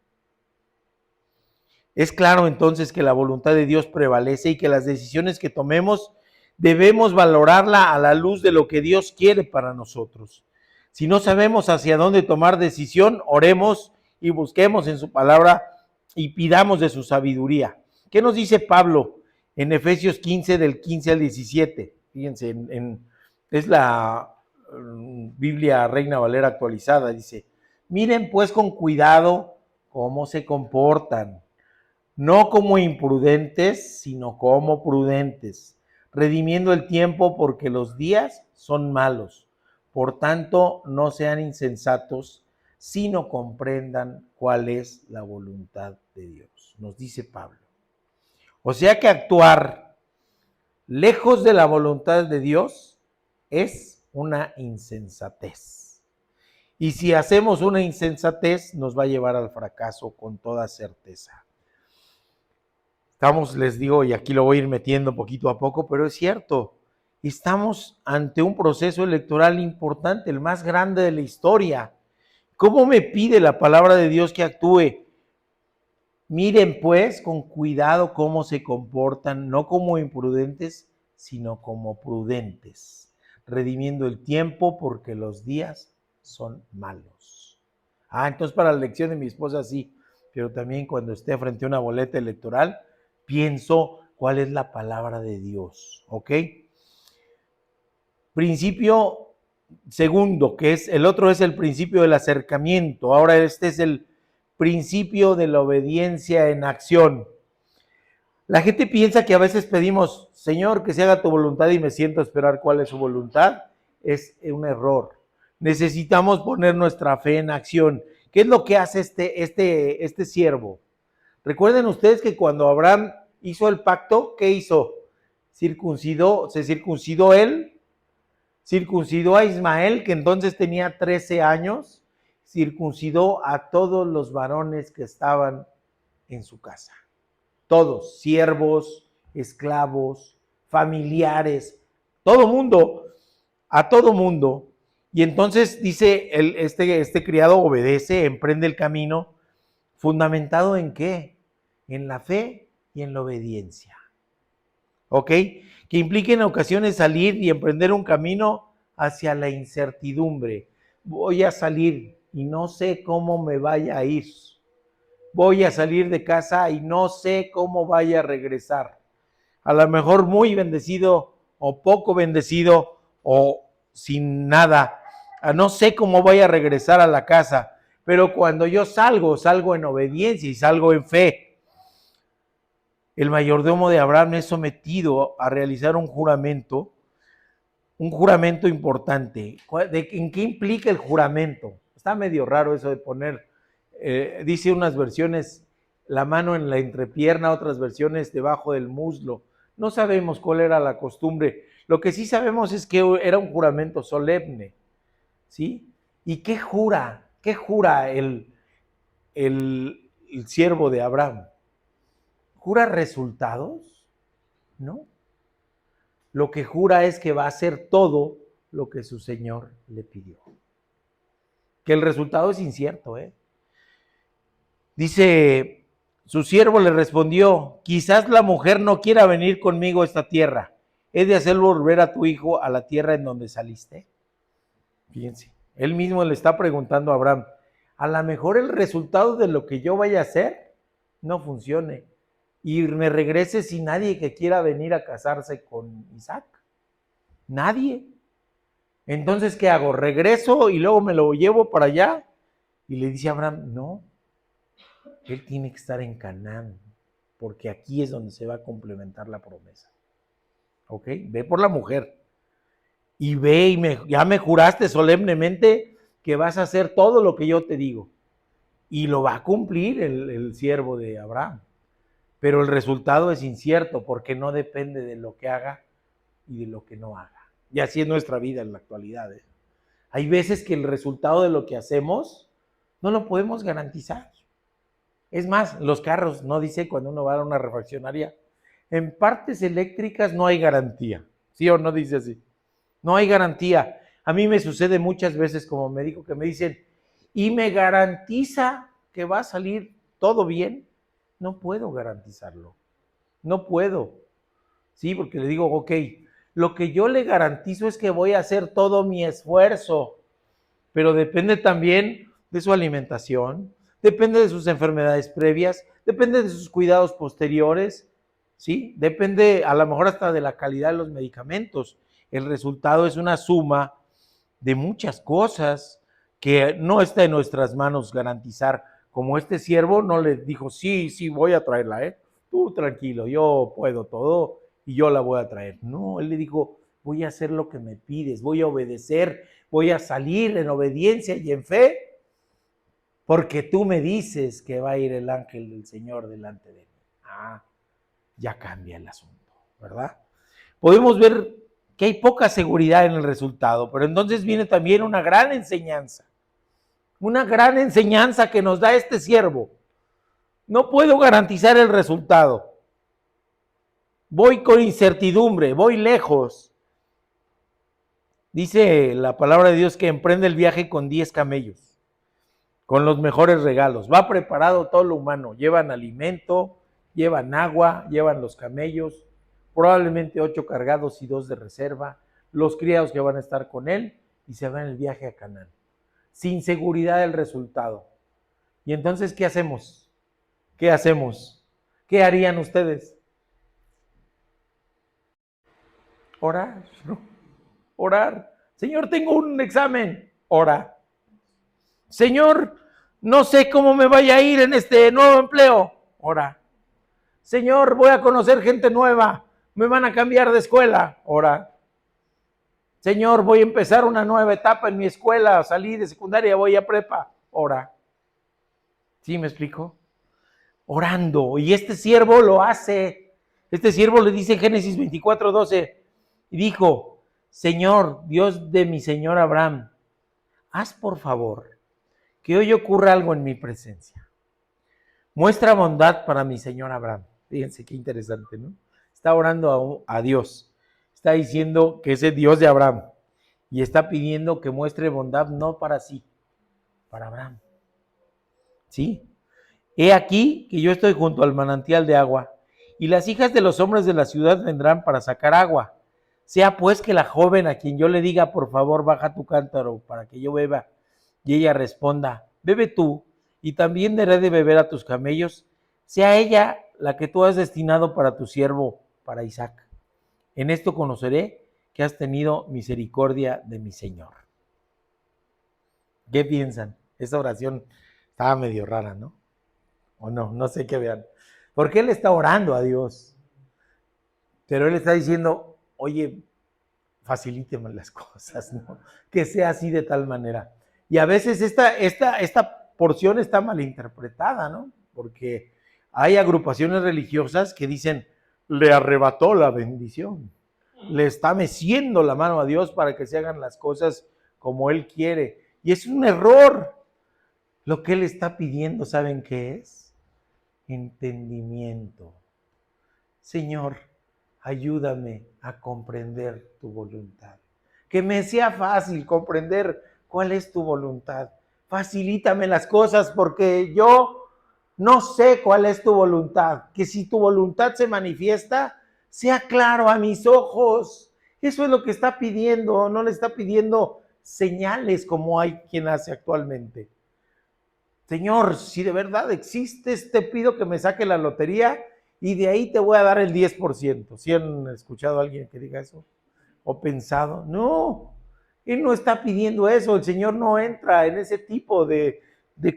D: Es claro entonces que la voluntad de Dios prevalece y que las decisiones que tomemos debemos valorarla a la luz de lo que Dios quiere para nosotros. Si no sabemos hacia dónde tomar decisión, oremos y busquemos en su palabra y pidamos de su sabiduría. ¿Qué nos dice Pablo en Efesios 15 del 15 al 17? Fíjense, es la Biblia Reina Valera actualizada, dice: miren pues con cuidado cómo se comportan, no como imprudentes, sino como prudentes, redimiendo el tiempo porque los días son malos. Por tanto, no sean insensatos, sino comprendan cuál es la voluntad de Dios, nos dice Pablo. O sea que actuar lejos de la voluntad de Dios es una insensatez. Y si hacemos una insensatez, nos va a llevar al fracaso con toda certeza. Estamos, les digo, y aquí lo voy a ir metiendo poquito a poco, pero es cierto, estamos ante un proceso electoral importante, el más grande de la historia. ¿Cómo me pide la palabra de Dios que actúe? Miren pues con cuidado cómo se comportan, no como imprudentes, sino como prudentes, redimiendo el tiempo porque los días son malos. Entonces para la elección de mi esposa sí, pero también cuando esté frente a una boleta electoral, pienso cuál es la palabra de Dios, ¿ok? Principio segundo, que es, el otro es el principio del acercamiento. Ahora este es el principio de la obediencia en acción. La gente piensa que a veces pedimos, Señor, que se haga tu voluntad y me siento a esperar cuál es su voluntad. Es un error. Necesitamos poner nuestra fe en acción. ¿Qué es lo que hace este siervo? Recuerden ustedes que cuando Abraham hizo el pacto, ¿qué hizo? Se circuncidó él, circuncidó a Ismael, que entonces tenía 13 años, circuncidó a todos los varones que estaban en su casa. Todos, siervos, esclavos, familiares, todo mundo, a todo mundo. Y entonces dice, este criado obedece, emprende el camino, ¿fundamentado en qué? En la fe y en la obediencia. ¿Ok? Que implica en ocasiones salir y emprender un camino hacia la incertidumbre. Voy a salir y no sé cómo me vaya a ir. Voy a salir de casa y no sé cómo vaya a regresar. A lo mejor muy bendecido o poco bendecido o sin nada. No sé cómo voy a regresar a la casa. Pero cuando yo salgo en obediencia y salgo en fe. El mayordomo de Abraham es sometido a realizar un juramento importante. ¿En qué implica el juramento? Está medio raro eso de poner, dice unas versiones, la mano en la entrepierna, otras versiones debajo del muslo. No sabemos cuál era la costumbre. Lo que sí sabemos es que era un juramento solemne, ¿sí? ¿Y qué jura? ¿Qué jura el siervo de Abraham? ¿Jura resultados? No. Lo que jura es que va a hacer todo lo que su Señor le pidió. Que el resultado es incierto, ¿eh? Dice, su siervo le respondió, quizás la mujer no quiera venir conmigo a esta tierra. ¿He de hacer volver a tu hijo a la tierra en donde saliste? Fíjense, él mismo le está preguntando a Abraham, a lo mejor el resultado de lo que yo vaya a hacer no funcione y me regrese sin nadie que quiera venir a casarse con Isaac. Nadie. Entonces, ¿qué hago? ¿Regreso y luego me lo llevo para allá? Y le dice a Abraham, no, él tiene que estar en Canaán, porque aquí es donde se va a complementar la promesa. ¿Ok? Ve por la mujer. Y ve y ya me juraste solemnemente que vas a hacer todo lo que yo te digo. Y lo va a cumplir el siervo de Abraham. Pero el resultado es incierto porque no depende de lo que haga y de lo que no haga. Y así es nuestra vida en la actualidad. Hay veces que el resultado de lo que hacemos no lo podemos garantizar. Es más, los carros, no dice cuando uno va a una refaccionaria, en partes eléctricas no hay garantía. ¿Sí o no dice así? No hay garantía. A mí me sucede muchas veces como médico que me dicen, ¿y me garantiza que va a salir todo bien? No puedo garantizarlo. No puedo. Sí, porque le digo, ok, lo que yo le garantizo es que voy a hacer todo mi esfuerzo, pero depende también de su alimentación, depende de sus enfermedades previas, depende de sus cuidados posteriores, ¿sí? Depende a lo mejor hasta de la calidad de los medicamentos. El resultado es una suma de muchas cosas que no está en nuestras manos garantizar. Como este siervo no le dijo, sí, voy a traerla, tú tranquilo, yo puedo todo y yo la voy a traer. No, él le dijo, voy a hacer lo que me pides, voy a obedecer, voy a salir en obediencia y en fe, porque tú me dices que va a ir el ángel del Señor delante de mí. Ya cambia el asunto, ¿verdad? Podemos ver que hay poca seguridad en el resultado, pero entonces viene también una gran enseñanza que nos da este siervo. No puedo garantizar el resultado. Voy con incertidumbre, voy lejos. Dice la palabra de Dios que emprende el viaje con 10 camellos, con los mejores regalos. Va preparado todo lo humano. Llevan alimento, llevan agua, llevan los camellos, probablemente 8 cargados y 2 de reserva, los criados que van a estar con él, y se va en el viaje a Canaán, sin seguridad del resultado. Y entonces, ¿qué hacemos? ¿Qué hacemos? ¿Qué harían ustedes? Orar, ¿no? Orar. Señor, tengo un examen. Ora. Señor, no sé cómo me vaya a ir en este nuevo empleo. Ora. Señor, voy a conocer gente nueva. Me van a cambiar de escuela. Ora. Señor, voy a empezar una nueva etapa en mi escuela. Salí de secundaria, voy a prepa. Ora. ¿Sí me explico? Orando. Y este siervo lo hace. Este siervo le dice en Génesis 24:12. Y dijo, Señor, Dios de mi señor Abraham, haz por favor que hoy ocurra algo en mi presencia. Muestra bondad para mi señor Abraham. Fíjense qué interesante, ¿no? Está orando a Dios. Está diciendo que es el Dios de Abraham. Y está pidiendo que muestre bondad no para sí, para Abraham. ¿Sí? He aquí que yo estoy junto al manantial de agua, y las hijas de los hombres de la ciudad vendrán para sacar agua. Sea pues que la joven a quien yo le diga, por favor, baja tu cántaro para que yo beba, y ella responda, bebe tú, y también daré de beber a tus camellos, sea ella la que tú has destinado para tu siervo, para Isaac. En esto conoceré que has tenido misericordia de mi Señor. ¿Qué piensan? Esta oración estaba medio rara, ¿no? O no, no sé qué vean. Porque él está orando a Dios. Pero él está diciendo, oye, facilíteme las cosas, ¿no? Que sea así de tal manera. Y a veces esta porción está malinterpretada, ¿no? Porque hay agrupaciones religiosas que dicen, le arrebató la bendición. Le está meciendo la mano a Dios para que se hagan las cosas como Él quiere. Y es un error. Lo que Él está pidiendo, ¿saben qué es? Entendimiento. Señor, ayúdame a comprender tu voluntad. Que me sea fácil comprender cuál es tu voluntad. Facilítame las cosas porque yo no sé cuál es tu voluntad. Que si tu voluntad se manifiesta, sea claro a mis ojos. Eso es lo que está pidiendo. No le está pidiendo señales como hay quien hace actualmente. Señor, si de verdad existes, te pido que me saque la lotería y de ahí te voy a dar el 10%. ¿Sí han escuchado a alguien que diga eso? ¿O pensado? No, Él no está pidiendo eso. El Señor no entra en ese tipo de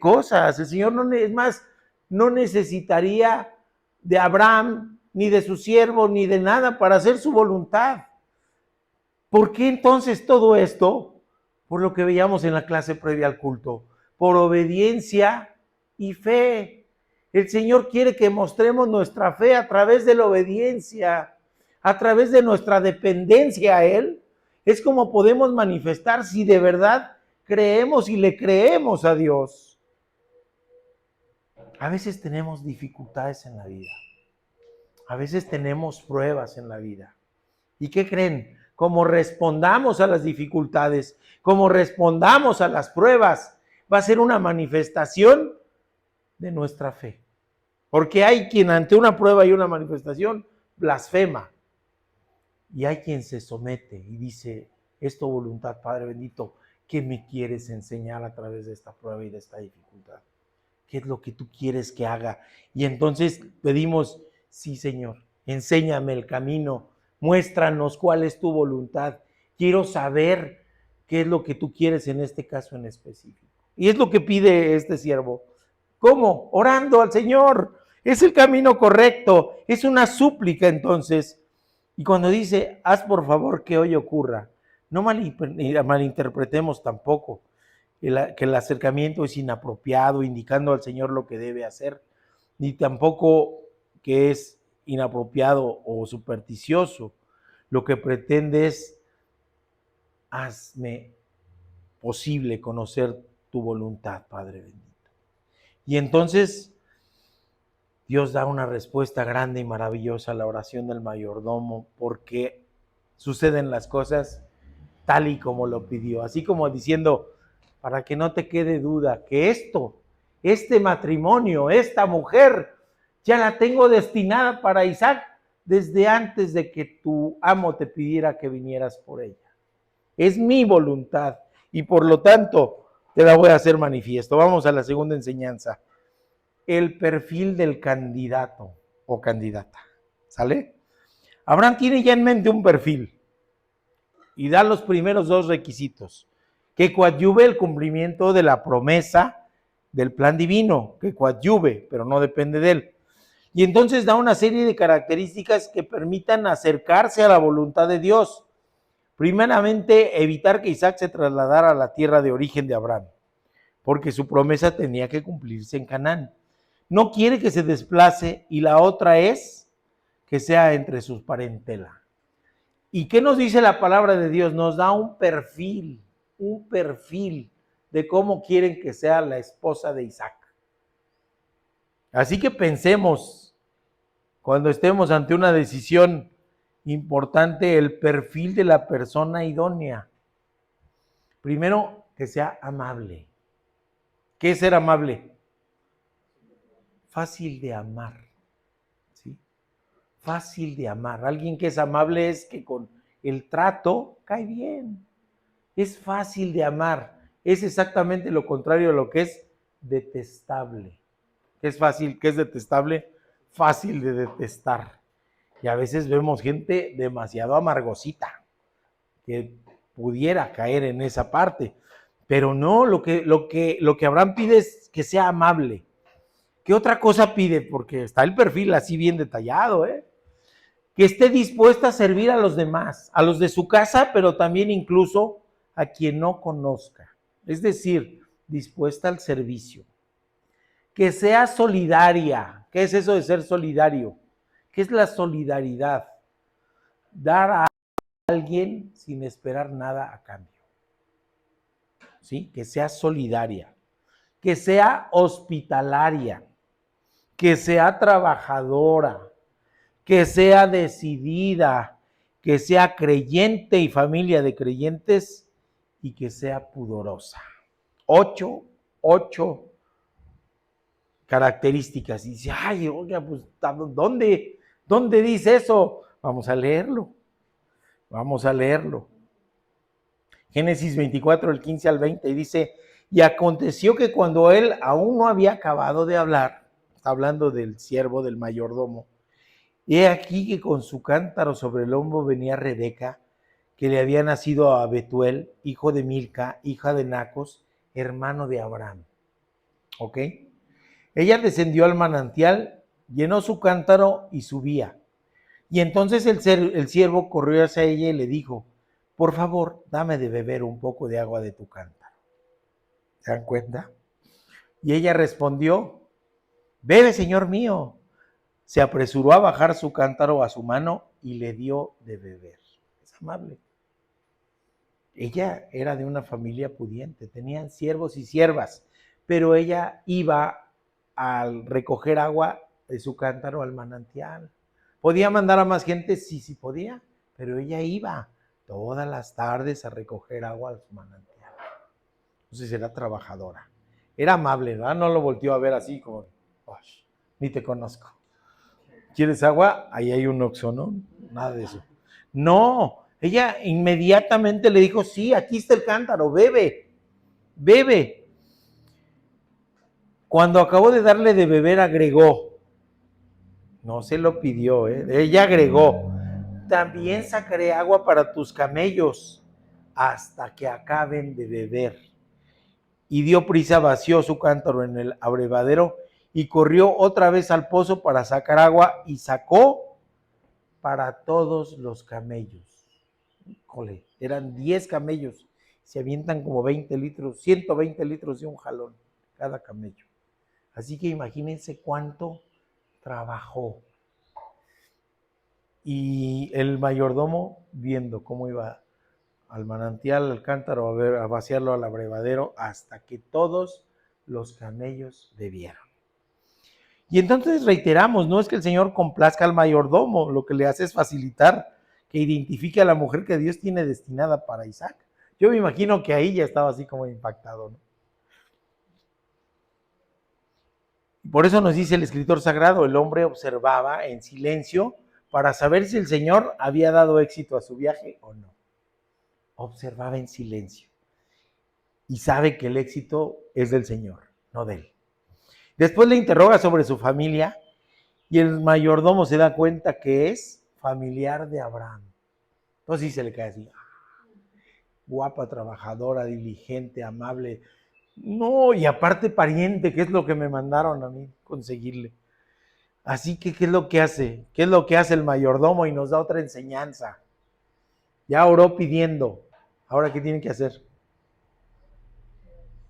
D: cosas. El Señor no, es más, no necesitaría de Abraham, ni de su siervo, ni de nada para hacer su voluntad. ¿Por qué entonces todo esto? Por lo que veíamos en la clase previa al culto. Por obediencia y fe. El Señor quiere que mostremos nuestra fe a través de la obediencia, a través de nuestra dependencia a Él. Es como podemos manifestar si de verdad creemos y le creemos a Dios. A veces tenemos dificultades en la vida. A veces tenemos pruebas en la vida. ¿Y qué creen? como respondamos a las dificultades, como respondamos a las pruebas, va a ser una manifestación de nuestra fe. Porque hay quien ante una prueba y una manifestación blasfema. Y hay quien se somete y dice, es tu voluntad, Padre bendito, ¿qué me quieres enseñar a través de esta prueba y de esta dificultad? ¿Qué es lo que tú quieres que haga? Y entonces pedimos, sí, Señor, enséñame el camino, muéstranos cuál es tu voluntad. Quiero saber qué es lo que tú quieres en este caso en específico. Y es lo que pide este siervo. ¿Cómo? Orando al Señor. Es el camino correcto. Es una súplica entonces. Y cuando dice, haz por favor que hoy ocurra, no malinterpretemos tampoco que el acercamiento es inapropiado, indicando al Señor lo que debe hacer, ni tampoco que es inapropiado o supersticioso. Lo que pretende es, hazme posible conocer tu voluntad, Padre bendito. Y entonces Dios da una respuesta grande y maravillosa a la oración del mayordomo, porque suceden las cosas tal y como lo pidió, así como diciendo, para que no te quede duda, que este matrimonio, esta mujer, ya la tengo destinada para Isaac desde antes de que tu amo te pidiera que vinieras por ella. Es mi voluntad y por lo tanto te la voy a hacer manifiesto. Vamos a la segunda enseñanza. El perfil del candidato o candidata. ¿Sale? Abraham tiene ya en mente un perfil y da los primeros dos requisitos. Que coadyuve el cumplimiento de la promesa del plan divino, que coadyuve, pero no depende de él. Y entonces da una serie de características que permitan acercarse a la voluntad de Dios. Primeramente, evitar que Isaac se trasladara a la tierra de origen de Abraham, porque su promesa tenía que cumplirse en Canaán. No quiere que se desplace, y la otra es que sea entre sus parentela. ¿Y qué nos dice la palabra de Dios? Nos da un perfil de cómo quieren que sea la esposa de Isaac. Así que pensemos, cuando estemos ante una decisión importante, el perfil de la persona idónea. Primero, que sea amable. ¿Qué es ser amable? Fácil de amar. ¿Sí? Fácil de amar. Alguien que es amable es que con el trato cae bien. Es fácil de amar. Es exactamente lo contrario a lo que es detestable. ¿Qué es fácil? ¿Qué es detestable? Fácil de detestar. Y a veces vemos gente demasiado amargosita que pudiera caer en esa parte. Pero no, lo que Abraham pide es que sea amable. ¿Qué otra cosa pide? Porque está el perfil así bien detallado, que esté dispuesta a servir a los demás, a los de su casa, pero también incluso a quien no conozca. Es decir, dispuesta al servicio. Que sea solidaria. ¿Qué es eso de ser solidario? ¿Qué es la solidaridad? Dar a alguien sin esperar nada a cambio. ¿Sí? Que sea solidaria. Que sea hospitalaria. Que sea trabajadora. Que sea decidida. Que sea creyente y familia de creyentes. Y que sea pudorosa. 8 características. Y dice, ay, oiga, pues, ¿dónde dice eso? Vamos a leerlo. Génesis 24, el 15 al 20, y dice, y aconteció que cuando él aún no había acabado de hablar, está hablando del siervo, del mayordomo, he aquí que con su cántaro sobre el hombro venía Rebeca, que le había nacido a Betuel, hijo de Milca, hija de Nacos, hermano de Abraham. ¿Ok? Ella descendió al manantial, llenó su cántaro y subía. Y entonces el siervo corrió hacia ella y le dijo, por favor, dame de beber un poco de agua de tu cántaro. ¿Se dan cuenta? Y ella respondió, bebe, señor mío. Se apresuró a bajar su cántaro a su mano y le dio de beber. Es amable. Ella era de una familia pudiente, tenían siervos y siervas, pero ella iba al recoger agua de su cántaro al manantial. ¿Podía mandar a más gente? Sí, sí podía, pero ella iba todas las tardes a recoger agua al manantial. Entonces era trabajadora. Era amable, ¿verdad? No lo volteó a ver así como, ni te conozco. ¿Quieres agua? Ahí hay un Oxxo, ¿no? Nada de eso. No, ella inmediatamente le dijo, sí, aquí está el cántaro, bebe, bebe. Cuando acabó de darle de beber, agregó, no se lo pidió, ella agregó, también sacaré agua para tus camellos hasta que acaben de beber. Y dio prisa, vació su cántaro en el abrevadero y corrió otra vez al pozo para sacar agua y sacó para todos los camellos. Híjole, eran 10 camellos, se avientan como 20 litros, 120 litros de un jalón cada camello. Así que imagínense cuánto trabajó. Y el mayordomo viendo cómo iba al manantial, al cántaro, a vaciarlo al abrevadero, hasta que todos los camellos bebieron. Y entonces reiteramos, no es que el Señor complazca al mayordomo, lo que le hace es facilitar que identifique a la mujer que Dios tiene destinada para Isaac. Yo me imagino que ahí ya estaba así como impactado, ¿no? Por eso nos dice el escritor sagrado, el hombre observaba en silencio para saber si el Señor había dado éxito a su viaje o no. Observaba en silencio y sabe que el éxito es del Señor, no de él. Después le interroga sobre su familia y el mayordomo se da cuenta que es familiar de Abraham. Entonces sí se le cae así, guapa, trabajadora, diligente, amable. No, y aparte pariente, que es lo que me mandaron a mí conseguirle. Así que, ¿qué es lo que hace? ¿Qué es lo que hace el mayordomo? Y nos da otra enseñanza. Ya oró pidiendo. ¿Ahora qué tiene que hacer?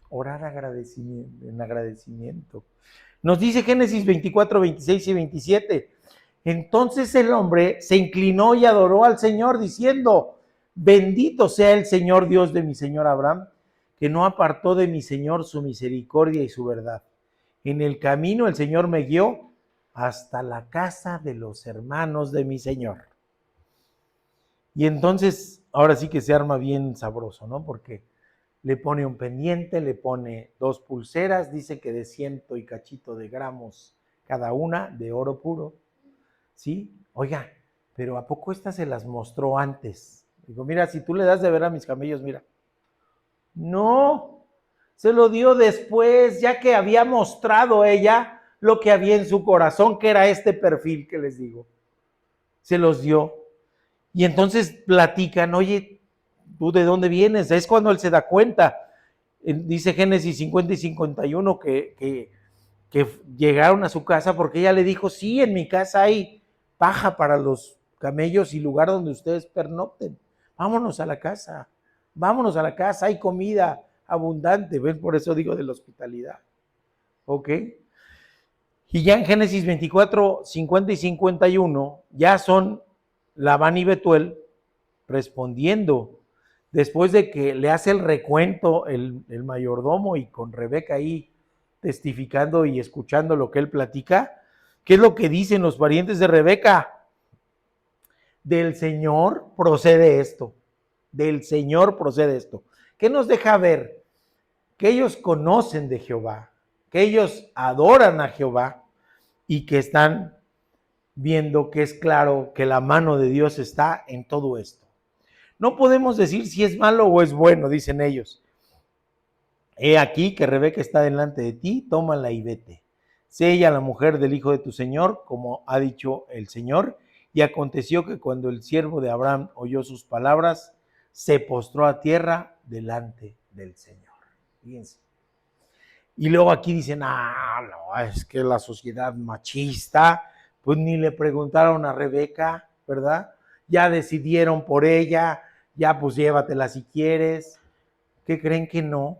D: Orar en agradecimiento. Nos dice Génesis 24, 26 y 27. Entonces el hombre se inclinó y adoró al Señor diciendo, bendito sea el Señor Dios de mi Señor Abraham, que no apartó de mi Señor su misericordia y su verdad. En el camino el Señor me guió hasta la casa de los hermanos de mi Señor. Y entonces, ahora sí que se arma bien sabroso, ¿no? Porque le pone un pendiente, le pone 2 pulseras, dice que de 100 y cachito de gramos cada una, de oro puro, ¿sí? Oiga, pero ¿a poco estas se las mostró antes? Digo, mira, si tú le das de ver a mis camellos, mira. No, se lo dio después, ya que había mostrado ella lo que había en su corazón, que era este perfil que les digo. Se los dio. Y entonces platican, oye, ¿tú de dónde vienes? Es cuando él se da cuenta. Dice Génesis 50 y 51 que llegaron a su casa porque ella le dijo, sí, en mi casa hay paja para los camellos y lugar donde ustedes pernocten. Vámonos a la casa, hay comida abundante. ¿Ven? Por eso digo de la hospitalidad. ¿Ok? Y ya en Génesis 24, 50 y 51, ya son Labán y Betuel respondiendo, después de que le hace el recuento el mayordomo y con Rebeca ahí testificando y escuchando lo que él platica. ¿Qué es lo que dicen los parientes de Rebeca? Del Señor procede esto, del Señor procede esto. ¿Qué nos deja ver? Que ellos conocen de Jehová, que ellos adoran a Jehová y que están viendo que es claro que la mano de Dios está en todo esto. No podemos decir si es malo o es bueno, dicen ellos. He aquí que Rebeca está delante de ti, tómala y vete. Sé ella la mujer del hijo de tu Señor, como ha dicho el Señor. Y aconteció que cuando el siervo de Abraham oyó sus palabras, se postró a tierra delante del Señor. Fíjense. Y luego aquí dicen, no, es que la sociedad machista, pues ni le preguntaron a Rebeca, ¿verdad? Ya decidieron por ella, ya pues llévatela si quieres. ¿Qué creen que no?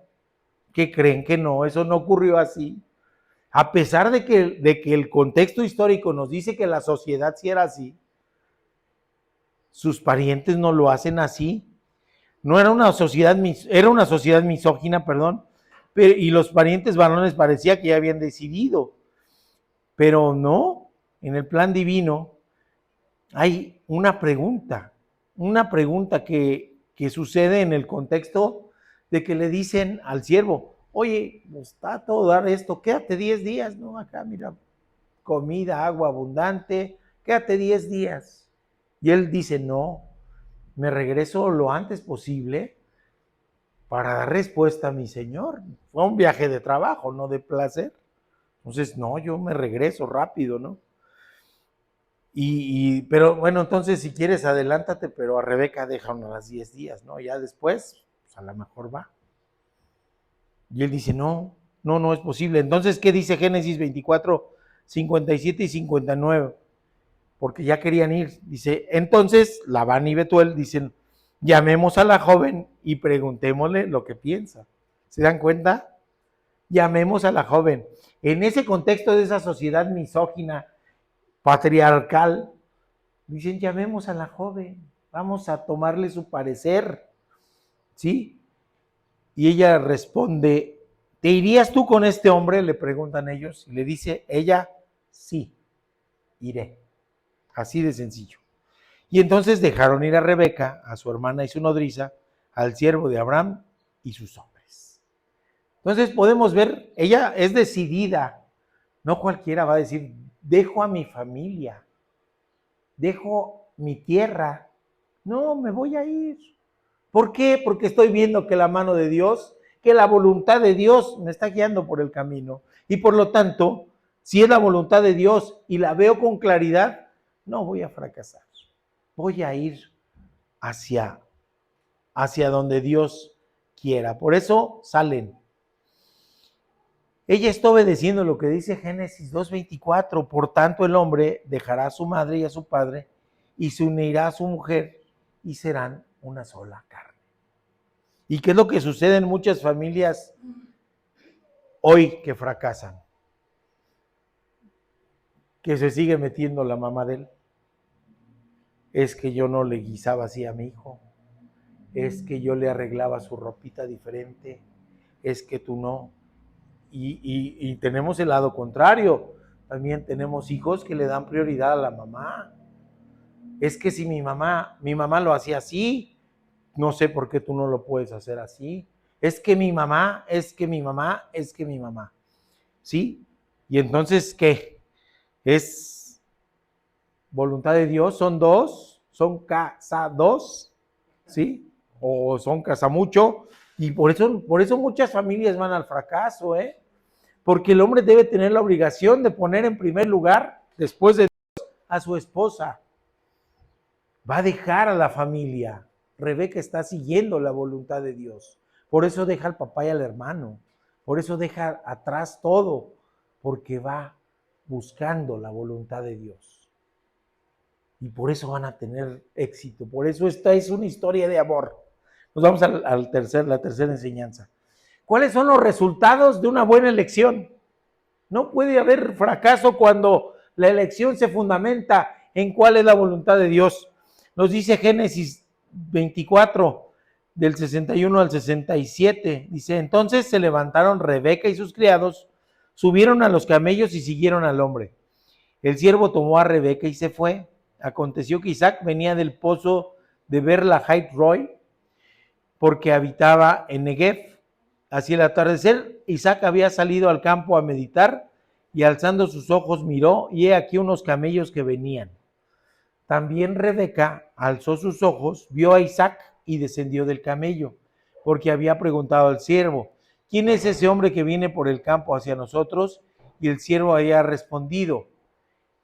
D: ¿Qué creen que no? Eso no ocurrió así. A pesar de que el contexto histórico nos dice que la sociedad sí era así, sus parientes no lo hacen así. No era una sociedad, era una sociedad misógina, perdón, y los parientes varones parecía que ya habían decidido, pero no, en el plan divino hay una pregunta una pregunta que sucede en el contexto de que le dicen al siervo, oye, pues está a todo dar esto, quédate 10 días, ¿no? Acá, mira, comida, agua abundante, quédate 10 días. Y él dice, no, me regreso lo antes posible para dar respuesta a mi Señor. Fue un viaje de trabajo, no de placer. Entonces, no, yo me regreso rápido, ¿no? Pero bueno, entonces si quieres adelántate, pero a Rebeca déjalo a las 10 días, ¿no? Ya después, pues a lo mejor va. Y él dice, no, no es posible. Entonces, ¿qué dice Génesis 24, 57 y 59? Porque ya querían ir. Dice, entonces Labán y Betuel dicen, llamemos a la joven y preguntémosle lo que piensa. ¿Se dan cuenta? Llamemos a la joven. En ese contexto de esa sociedad misógina, patriarcal, dicen, llamemos a la joven, vamos a tomarle su parecer, ¿sí? Y ella responde, ¿te irías tú con este hombre? Le preguntan ellos, y le dice ella, sí, iré. Así de sencillo. Y entonces dejaron ir a Rebeca, a su hermana y su nodriza, al siervo de Abraham y sus hombres. Entonces podemos ver, ella es decidida, no cualquiera va a decir, dejo a mi familia, dejo mi tierra, no, me voy a ir. ¿Por qué? Porque estoy viendo que la mano de Dios, que la voluntad de Dios me está guiando por el camino. Y por lo tanto, si es la voluntad de Dios y la veo con claridad, no voy a fracasar. Voy a ir hacia donde Dios quiera. Por eso salen. Ella está obedeciendo lo que dice Génesis 2:24. Por tanto, el hombre dejará a su madre y a su padre y se unirá a su mujer y serán una sola carne. ¿Y qué es lo que sucede en muchas familias hoy que fracasan? Que se sigue metiendo la mamá de él. Es que yo no le guisaba así a mi hijo. Es que yo le arreglaba su ropita diferente. Es que tú no. Y tenemos el lado contrario. También tenemos hijos que le dan prioridad a la mamá. Es que si mi mamá lo hacía así, no sé por qué tú no lo puedes hacer así. Es que mi mamá. ¿Sí? Y entonces, ¿qué? ¿Es voluntad de Dios? ¿Son dos? ¿Son casados? ¿Sí? ¿O son casamucho? Y por eso muchas familias van al fracaso, ¿eh? Porque el hombre debe tener la obligación de poner en primer lugar, después de Dios, a su esposa. Va a dejar a la familia. Rebeca está siguiendo la voluntad de Dios. Por eso deja al papá y al hermano. Por eso deja atrás todo. Porque va buscando la voluntad de Dios. Y por eso van a tener éxito. Por eso esta es una historia de amor. Nos vamos a la tercera enseñanza. ¿Cuáles son los resultados de una buena elección? No puede haber fracaso cuando la elección se fundamenta en cuál es la voluntad de Dios. Nos dice Génesis 24, del 61 al 67. Dice, entonces se levantaron Rebeca y sus criados, subieron a los camellos y siguieron al hombre. El siervo tomó a Rebeca y se fue. Aconteció que Isaac venía del pozo de Beer-lahai Roi, porque habitaba en Negev. Hacia el atardecer, Isaac había salido al campo a meditar y alzando sus ojos miró y he aquí unos camellos que venían. También Rebeca alzó sus ojos, vio a Isaac y descendió del camello, porque había preguntado al siervo, ¿quién es ese hombre que viene por el campo hacia nosotros? Y el siervo había respondido,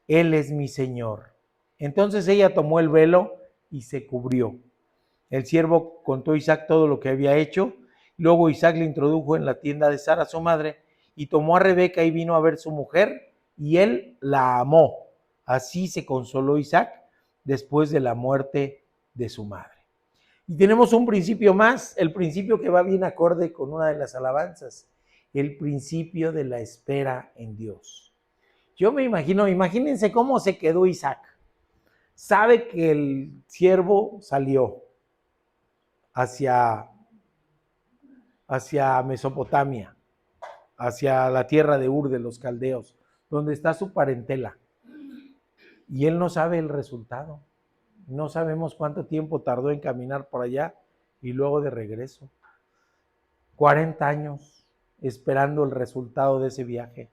D: él es mi señor. Entonces ella tomó el velo y se cubrió. El siervo contó a Isaac todo lo que había hecho. Luego Isaac le introdujo en la tienda de Sara, su madre, y tomó a Rebeca y vino a ver su mujer, y él la amó. Así se consoló Isaac después de la muerte de su madre. Y tenemos un principio más, el principio que va bien acorde con una de las alabanzas, el principio de la espera en Dios. Yo me imagino, imagínense cómo se quedó Isaac. Sabe que el siervo salió hacia Mesopotamia, hacia la tierra de Ur de los caldeos, donde está su parentela. Y él no sabe el resultado. No sabemos cuánto tiempo tardó en caminar por allá y luego de regreso. 40 años esperando el resultado de ese viaje.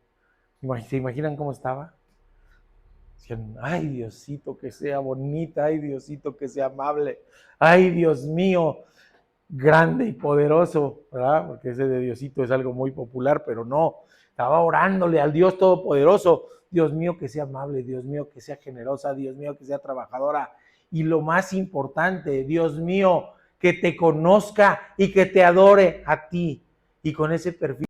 D: ¿Se imaginan cómo estaba? Decían, ay Diosito que sea bonita, ay Diosito que sea amable, ay Dios mío, grande y poderoso, ¿verdad? Porque ese de Diosito es algo muy popular, pero no, estaba orándole al Dios Todopoderoso, Dios mío que sea amable, Dios mío que sea generosa, Dios mío que sea trabajadora, y lo más importante, Dios mío, que te conozca y que te adore a ti, y con ese perfil,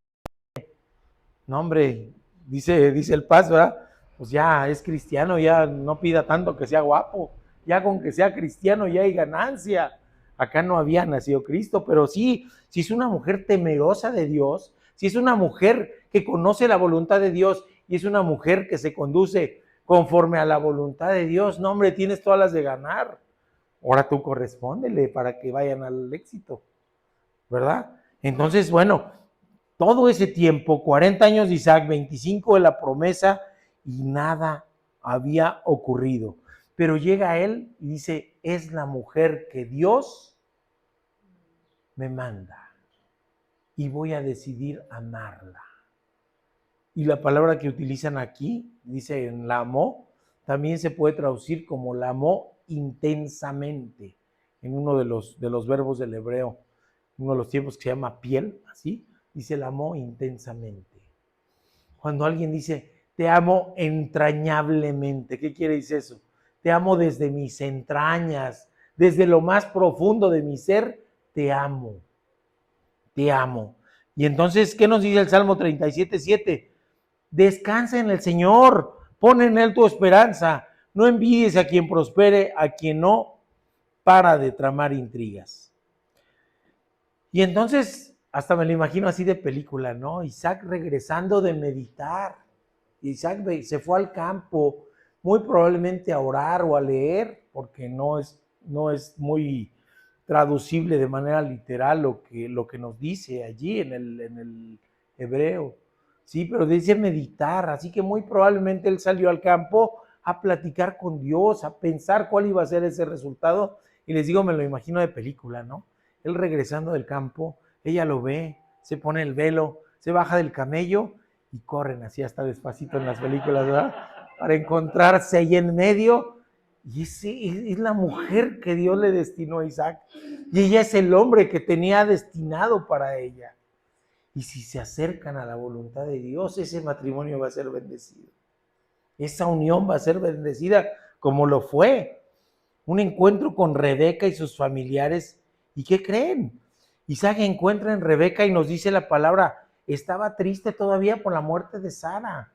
D: no hombre, dice el Paz, ¿verdad? Pues ya es cristiano, ya no pida tanto que sea guapo, ya con que sea cristiano ya hay ganancia. Acá no había nacido Cristo, pero sí, si es una mujer temerosa de Dios, si es una mujer que conoce la voluntad de Dios y es una mujer que se conduce conforme a la voluntad de Dios, no hombre, tienes todas las de ganar. Ahora tú correspóndele para que vayan al éxito, ¿verdad? Entonces, bueno, todo ese tiempo, 40 años de Isaac, 25 de la promesa, y nada había ocurrido. Pero llega él y dice, es la mujer que Dios me manda y voy a decidir amarla. Y la palabra que utilizan aquí, dice en la amó, también se puede traducir como la amó intensamente, en uno de los verbos del hebreo, uno de los tiempos que se llama piel, así, dice la amó intensamente. Cuando alguien dice, te amo entrañablemente, ¿qué quiere decir eso? Te amo desde mis entrañas, desde lo más profundo de mi ser, te amo, te amo. Y entonces, ¿qué nos dice el Salmo 37:7? Descansa en el Señor, pon en Él tu esperanza, no envidies a quien prospere, a quien no para de tramar intrigas. Y entonces, hasta me lo imagino así de película, ¿no? Isaac regresando de meditar. Isaac se fue al campo, muy probablemente a orar o a leer, porque no es muy traducible de manera literal lo que nos dice allí en el hebreo. Sí, pero dice meditar, así que muy probablemente él salió al campo a platicar con Dios, a pensar cuál iba a ser ese resultado. Y les digo, me lo imagino de película, ¿no? Él regresando del campo, ella lo ve, se pone el velo, se baja del camello y corren así hasta despacito en las películas, ¿verdad? Para encontrarse ahí en medio. Y es la mujer que Dios le destinó a Isaac. Y ella es el hombre que tenía destinado para ella. Y si se acercan a la voluntad de Dios, ese matrimonio va a ser bendecido. Esa unión va a ser bendecida como lo fue. Un encuentro con Rebeca y sus familiares. ¿Y qué creen? Isaac encuentra en Rebeca y nos dice la palabra, estaba triste todavía por la muerte de Sara.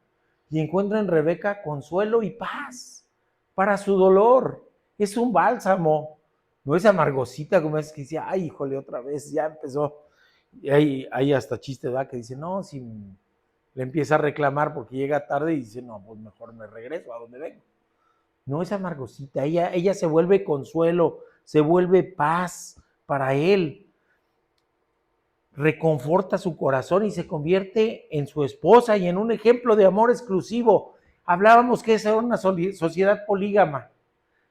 D: Y encuentra en Rebeca consuelo y paz para su dolor. Es un bálsamo. No es amargosita como es que decía, ay, híjole, otra vez, ya empezó. Y hay hasta chiste, ¿verdad? Que dice, no, si le empieza a reclamar porque llega tarde y dice, no, pues mejor me regreso a donde vengo. No es amargosita, ella se vuelve consuelo, se vuelve paz para él. Reconforta su corazón y se convierte en su esposa y en un ejemplo de amor exclusivo. Hablábamos que esa era una sociedad polígama.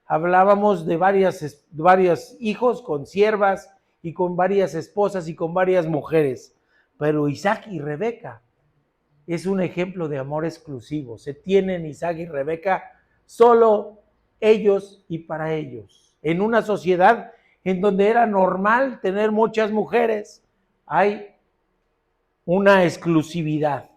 D: Hablábamos de varios hijos con siervas y con varias esposas y con varias mujeres. Pero Isaac y Rebeca es un ejemplo de amor exclusivo. Se tienen Isaac y Rebeca solo ellos y para ellos. En una sociedad en donde era normal tener muchas mujeres, hay una exclusividad.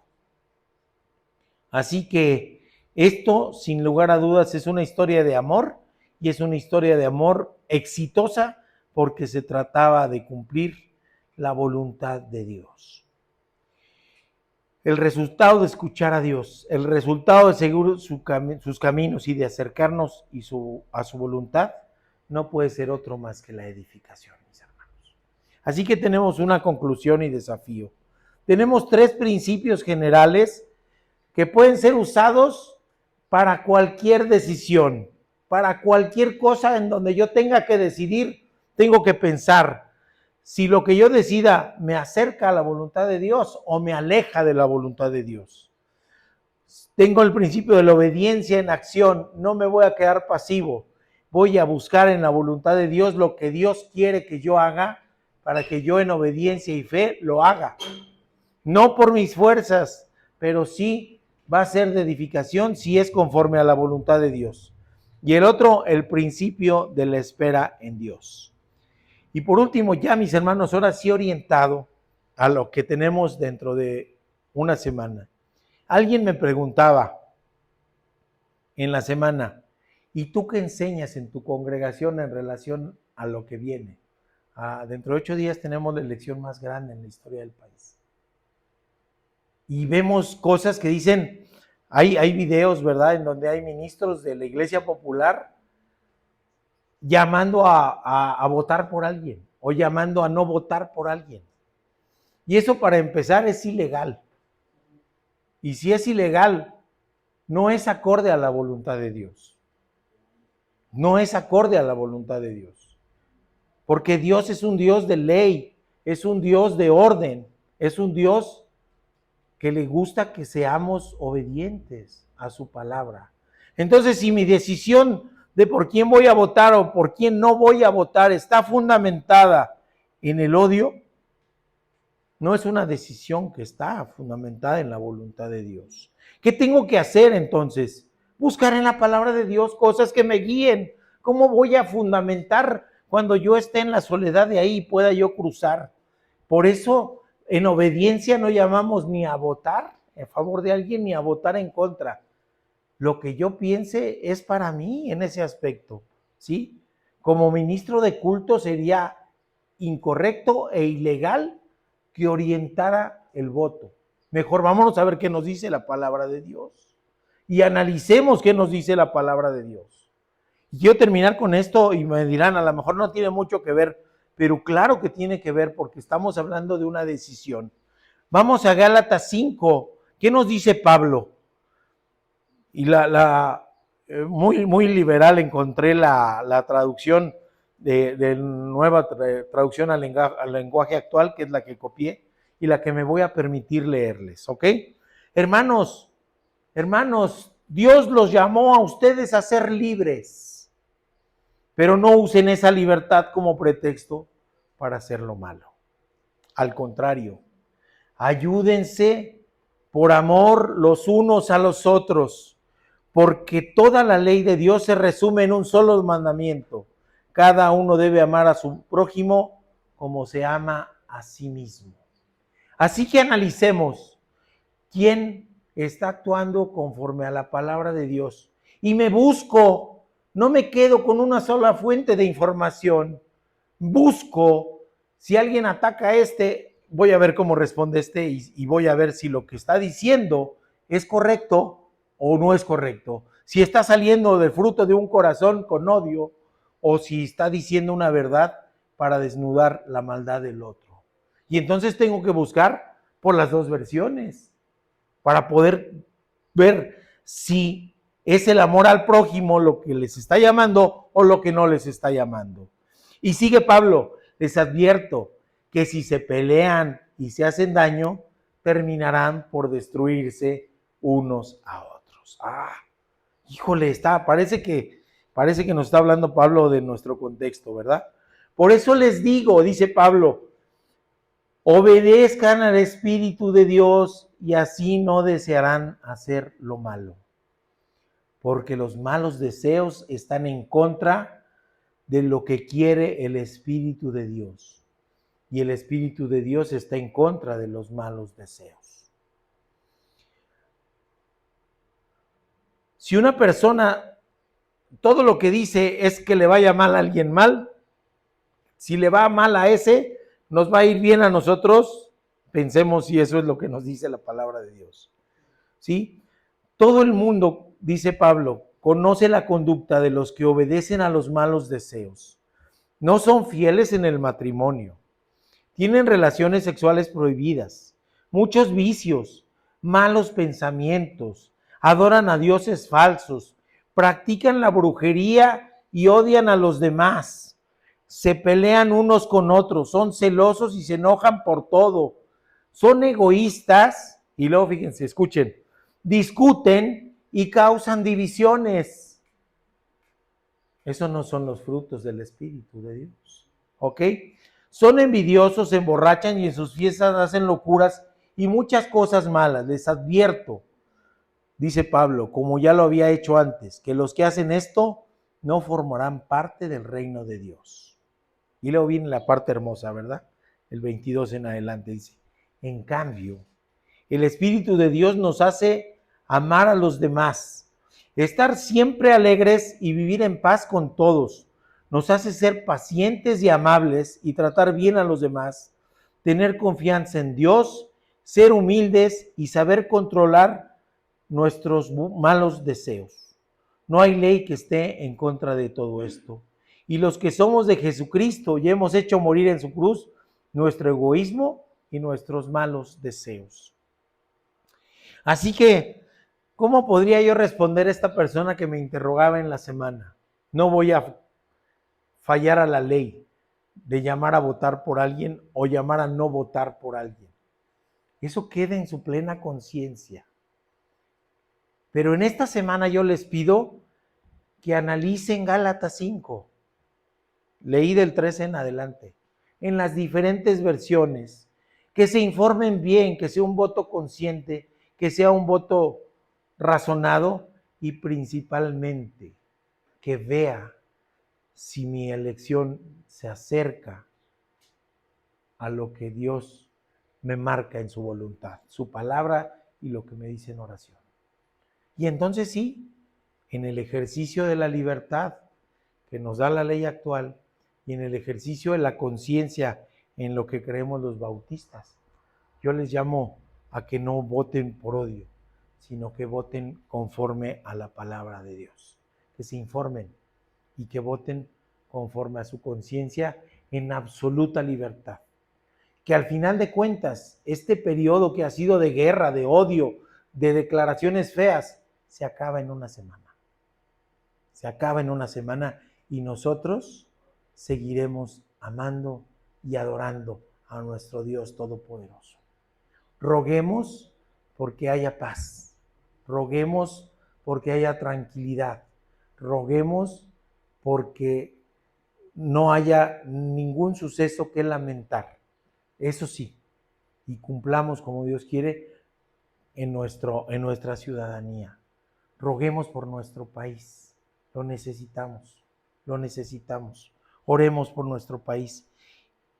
D: Así que esto, sin lugar a dudas, es una historia de amor y es una historia de amor exitosa porque se trataba de cumplir la voluntad de Dios. El resultado de escuchar a Dios, el resultado de seguir sus caminos y de acercarnos a su voluntad, no puede ser otro más que la edificación, mis hermanos. Así que tenemos una conclusión y desafío. Tenemos 3 principios generales que pueden ser usados para cualquier decisión, para cualquier cosa en donde yo tenga que decidir, tengo que pensar si lo que yo decida me acerca a la voluntad de Dios o me aleja de la voluntad de Dios. Tengo el principio de la obediencia en acción, no me voy a quedar pasivo. voy a buscar en la voluntad de Dios lo que Dios quiere que yo haga para que yo en obediencia y fe lo haga. No por mis fuerzas, pero sí va a ser de edificación si es conforme a la voluntad de Dios. Y el otro, el principio de la espera en Dios. Y por último, ya mis hermanos, ahora sí orientado a lo que tenemos dentro de una semana. Alguien me preguntaba en la semana, ¿y tú qué enseñas en tu congregación en relación a lo que viene? Dentro de 8 días tenemos la elección más grande en la historia del país. Y vemos cosas que dicen, hay videos, ¿verdad?, en donde hay ministros de la Iglesia Popular llamando a votar por alguien o llamando a no votar por alguien. Y eso, para empezar, es ilegal. Y si es ilegal, no es acorde a la voluntad de Dios. No es acorde a la voluntad de Dios. Porque Dios es un Dios de ley, es un Dios de orden, es un Dios que le gusta que seamos obedientes a su palabra. Entonces, si mi decisión de por quién voy a votar o por quién no voy a votar está fundamentada en el odio, no es una decisión que está fundamentada en la voluntad de Dios. ¿Qué tengo que hacer entonces? Buscar en la palabra de Dios cosas que me guíen. ¿Cómo voy a fundamentar cuando yo esté en la soledad de ahí y pueda yo cruzar? Por eso, en obediencia no llamamos ni a votar en favor de alguien ni a votar en contra. Lo que yo piense es para mí en ese aspecto, ¿sí? Como ministro de culto sería incorrecto e ilegal que orientara el voto. Mejor vámonos a ver qué nos dice la palabra de Dios y analicemos qué nos dice la palabra de Dios. Y quiero terminar con esto y me dirán, a lo mejor no tiene mucho que ver, pero claro que tiene que ver porque estamos hablando de una decisión. Vamos a Gálatas 5. ¿Qué nos dice Pablo? Y muy liberal encontré la traducción de nueva traducción al lenguaje actual, que es la que copié y la que me voy a permitir leerles, ¿ok? Hermanos, Dios los llamó a ustedes a ser libres, pero no usen esa libertad como pretexto para hacer lo malo. Al contrario, ayúdense por amor los unos a los otros, porque toda la ley de Dios se resume en un solo mandamiento. Cada uno debe amar a su prójimo como se ama a sí mismo. Así que analicemos quién está actuando conforme a la palabra de Dios. Y me busco, no me quedo con una sola fuente de información. Busco, si alguien ataca a voy a ver cómo responde y voy a ver si lo que está diciendo es correcto o no es correcto. Si está saliendo del fruto de un corazón con odio o si está diciendo una verdad para desnudar la maldad del otro. Y entonces tengo que buscar por las dos versiones para poder ver si es el amor al prójimo lo que les está llamando o lo que no les está llamando. Y sigue Pablo, les advierto que si se pelean y se hacen daño, terminarán por destruirse unos a otros. Híjole, parece que nos está hablando Pablo de nuestro contexto, ¿verdad? Por eso les digo, dice Pablo, obedezcan al Espíritu de Dios y así no desearán hacer lo malo. Porque los malos deseos están en contra de lo que quiere el Espíritu de Dios. Y el Espíritu de Dios está en contra de los malos deseos. Si una persona, todo lo que dice es que le vaya mal a alguien mal, si le va mal a ese, nos va a ir bien a nosotros. Pensemos si eso es lo que nos dice la palabra de Dios. ¿Sí? Todo el mundo, dice Pablo, conoce la conducta de los que obedecen a los malos deseos. No son fieles en el matrimonio. Tienen relaciones sexuales prohibidas, muchos vicios, malos pensamientos, adoran a dioses falsos, practican la brujería y odian a los demás. Se pelean unos con otros, son celosos y se enojan por todo. Son egoístas y luego fíjense, escuchen, discuten y causan divisiones. Esos no son los frutos del Espíritu de Dios. ¿Ok? Son envidiosos, se emborrachan y en sus fiestas hacen locuras y muchas cosas malas. Les advierto, dice Pablo, como ya lo había hecho antes, que los que hacen esto no formarán parte del reino de Dios. Y luego viene la parte hermosa, ¿verdad? El 22 en adelante dice, en cambio, el Espíritu de Dios nos hace amar a los demás, estar siempre alegres y vivir en paz con todos. Nos hace ser pacientes y amables y tratar bien a los demás, tener confianza en Dios, ser humildes y saber controlar nuestros malos deseos. No hay ley que esté en contra de todo esto. Y los que somos de Jesucristo y hemos hecho morir en su cruz nuestro egoísmo y nuestros malos deseos. Así que, ¿cómo podría yo responder a esta persona que me interrogaba en la semana? No voy a fallar a la ley de llamar a votar por alguien o llamar a no votar por alguien. Eso queda en su plena conciencia. Pero en esta semana yo les pido que analicen Gálatas 5. Leí del 13 en adelante, en las diferentes versiones, que se informen bien, que sea un voto consciente, que sea un voto razonado y principalmente que vea si mi elección se acerca a lo que Dios me marca en su voluntad, su palabra y lo que me dice en oración. Y entonces sí, en el ejercicio de la libertad que nos da la ley actual y en el ejercicio de la conciencia en lo que creemos los bautistas, yo les llamo a que no voten por odio, sino que voten conforme a la palabra de Dios, que se informen y que voten conforme a su conciencia en absoluta libertad. Que al final de cuentas, este periodo que ha sido de guerra, de odio, de declaraciones feas, se acaba en una semana. Se acaba en una semana y nosotros seguiremos amando y adorando a nuestro Dios Todopoderoso. Roguemos porque haya paz. Roguemos porque haya tranquilidad. Roguemos porque no haya ningún suceso que lamentar. Eso sí, y cumplamos como Dios quiere en nuestra ciudadanía. Roguemos por nuestro país. Lo necesitamos. Lo necesitamos. Oremos por nuestro país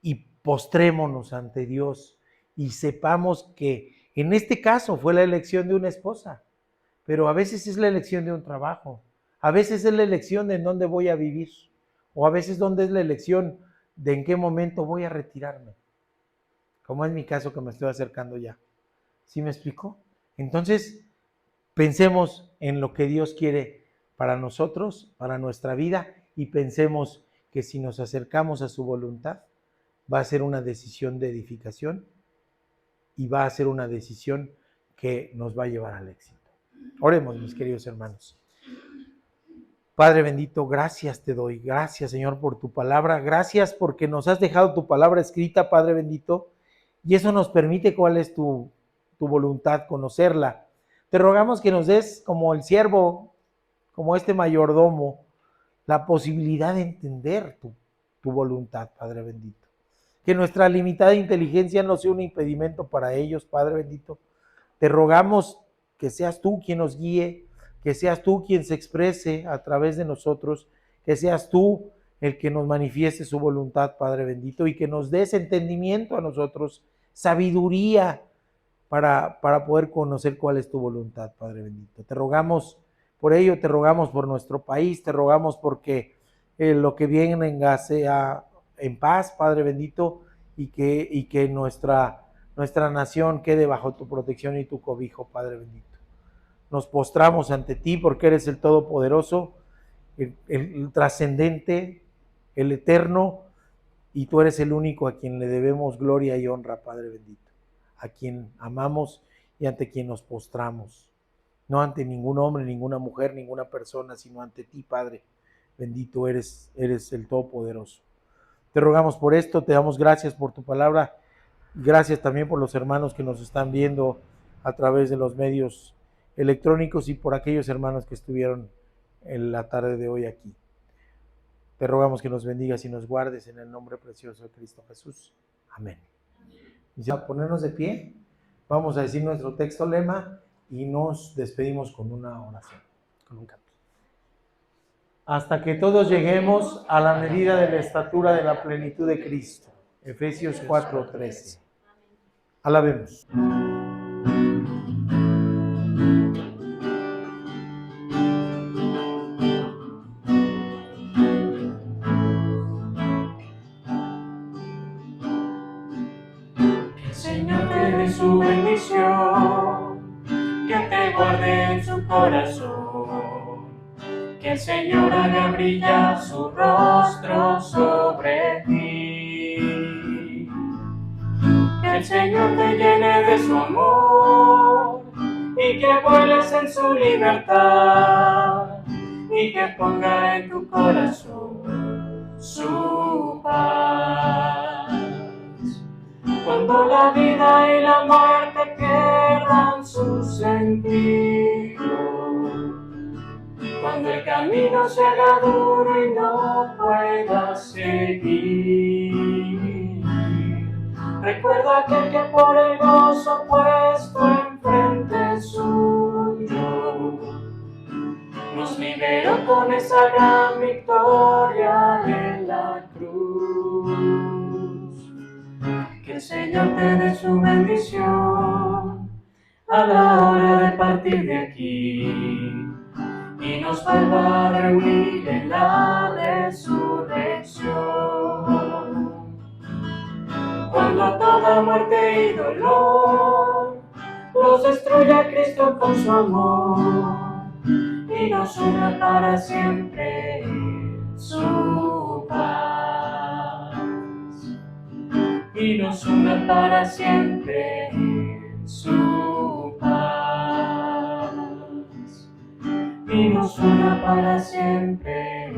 D: y postrémonos ante Dios y sepamos que en este caso fue la elección de una esposa, pero a veces es la elección de un trabajo, a veces es la elección de en dónde voy a vivir, o a veces dónde es la elección de en qué momento voy a retirarme, como es mi caso que me estoy acercando ya. ¿Sí me explico? Entonces, pensemos en lo que Dios quiere para nosotros, para nuestra vida, y pensemos que si nos acercamos a su voluntad, va a ser una decisión de edificación y va a ser una decisión que nos va a llevar al éxito. Oremos, mis queridos hermanos. Padre bendito, gracias te doy. Gracias, Señor, por tu palabra. Gracias porque nos has dejado tu palabra escrita, Padre bendito, y eso nos permite cuál es tu voluntad, conocerla. Te rogamos que nos des, como el siervo, como este mayordomo, la posibilidad de entender tu voluntad, Padre bendito. Que nuestra limitada inteligencia no sea un impedimento para ellos, Padre bendito. Te rogamos que seas tú quien nos guíe, que seas tú quien se exprese a través de nosotros, que seas tú el que nos manifieste su voluntad, Padre bendito, y que nos des entendimiento a nosotros, sabiduría para poder conocer cuál es tu voluntad, Padre bendito. Te rogamos por ello, te rogamos por nuestro país, te rogamos porque lo que venga sea en paz, Padre bendito, y que nuestra nación quede bajo tu protección y tu cobijo, Padre bendito. Nos postramos ante ti porque eres el Todopoderoso, el trascendente, el eterno, y tú eres el único a quien le debemos gloria y honra, Padre bendito, a quien amamos y ante quien nos postramos, no ante ningún hombre, ninguna mujer, ninguna persona, sino ante ti, Padre bendito, eres el Todopoderoso. Te rogamos por esto, te damos gracias por tu palabra, y gracias también por los hermanos que nos están viendo a través de los medios electrónicos y por aquellos hermanos que estuvieron en la tarde de hoy aquí. Te rogamos que nos bendigas y nos guardes en el nombre precioso de Cristo Jesús. Amén. Y a ponernos de pie, vamos a decir nuestro texto lema y nos despedimos con una oración, con un canto. Hasta que todos lleguemos a la medida de la estatura de la plenitud de Cristo. Efesios 4:13. Alabemos.
B: Señor, te dé su bendición, que te guarde en su corazón, que el Señor haga brillar su rostro sobre ti, que el Señor te llene de su amor y que vueles en su libertad y que ponga en tu corazón su paz. Cuando la vida y la muerte pierdan su sentido, cuando el camino se haga duro y no puedas seguir, recuerda aquel que por el gozo puesto enfrente suyo nos liberó con esa gran victoria en la cruz. Que el Señor te dé su bendición a la hora de partir de aquí y nos vuelva a reunir en la resurrección. Cuando toda muerte y dolor los destruya Cristo con su amor y nos una para siempre su paz. Y nos una para siempre su paz. Y nos una para siempre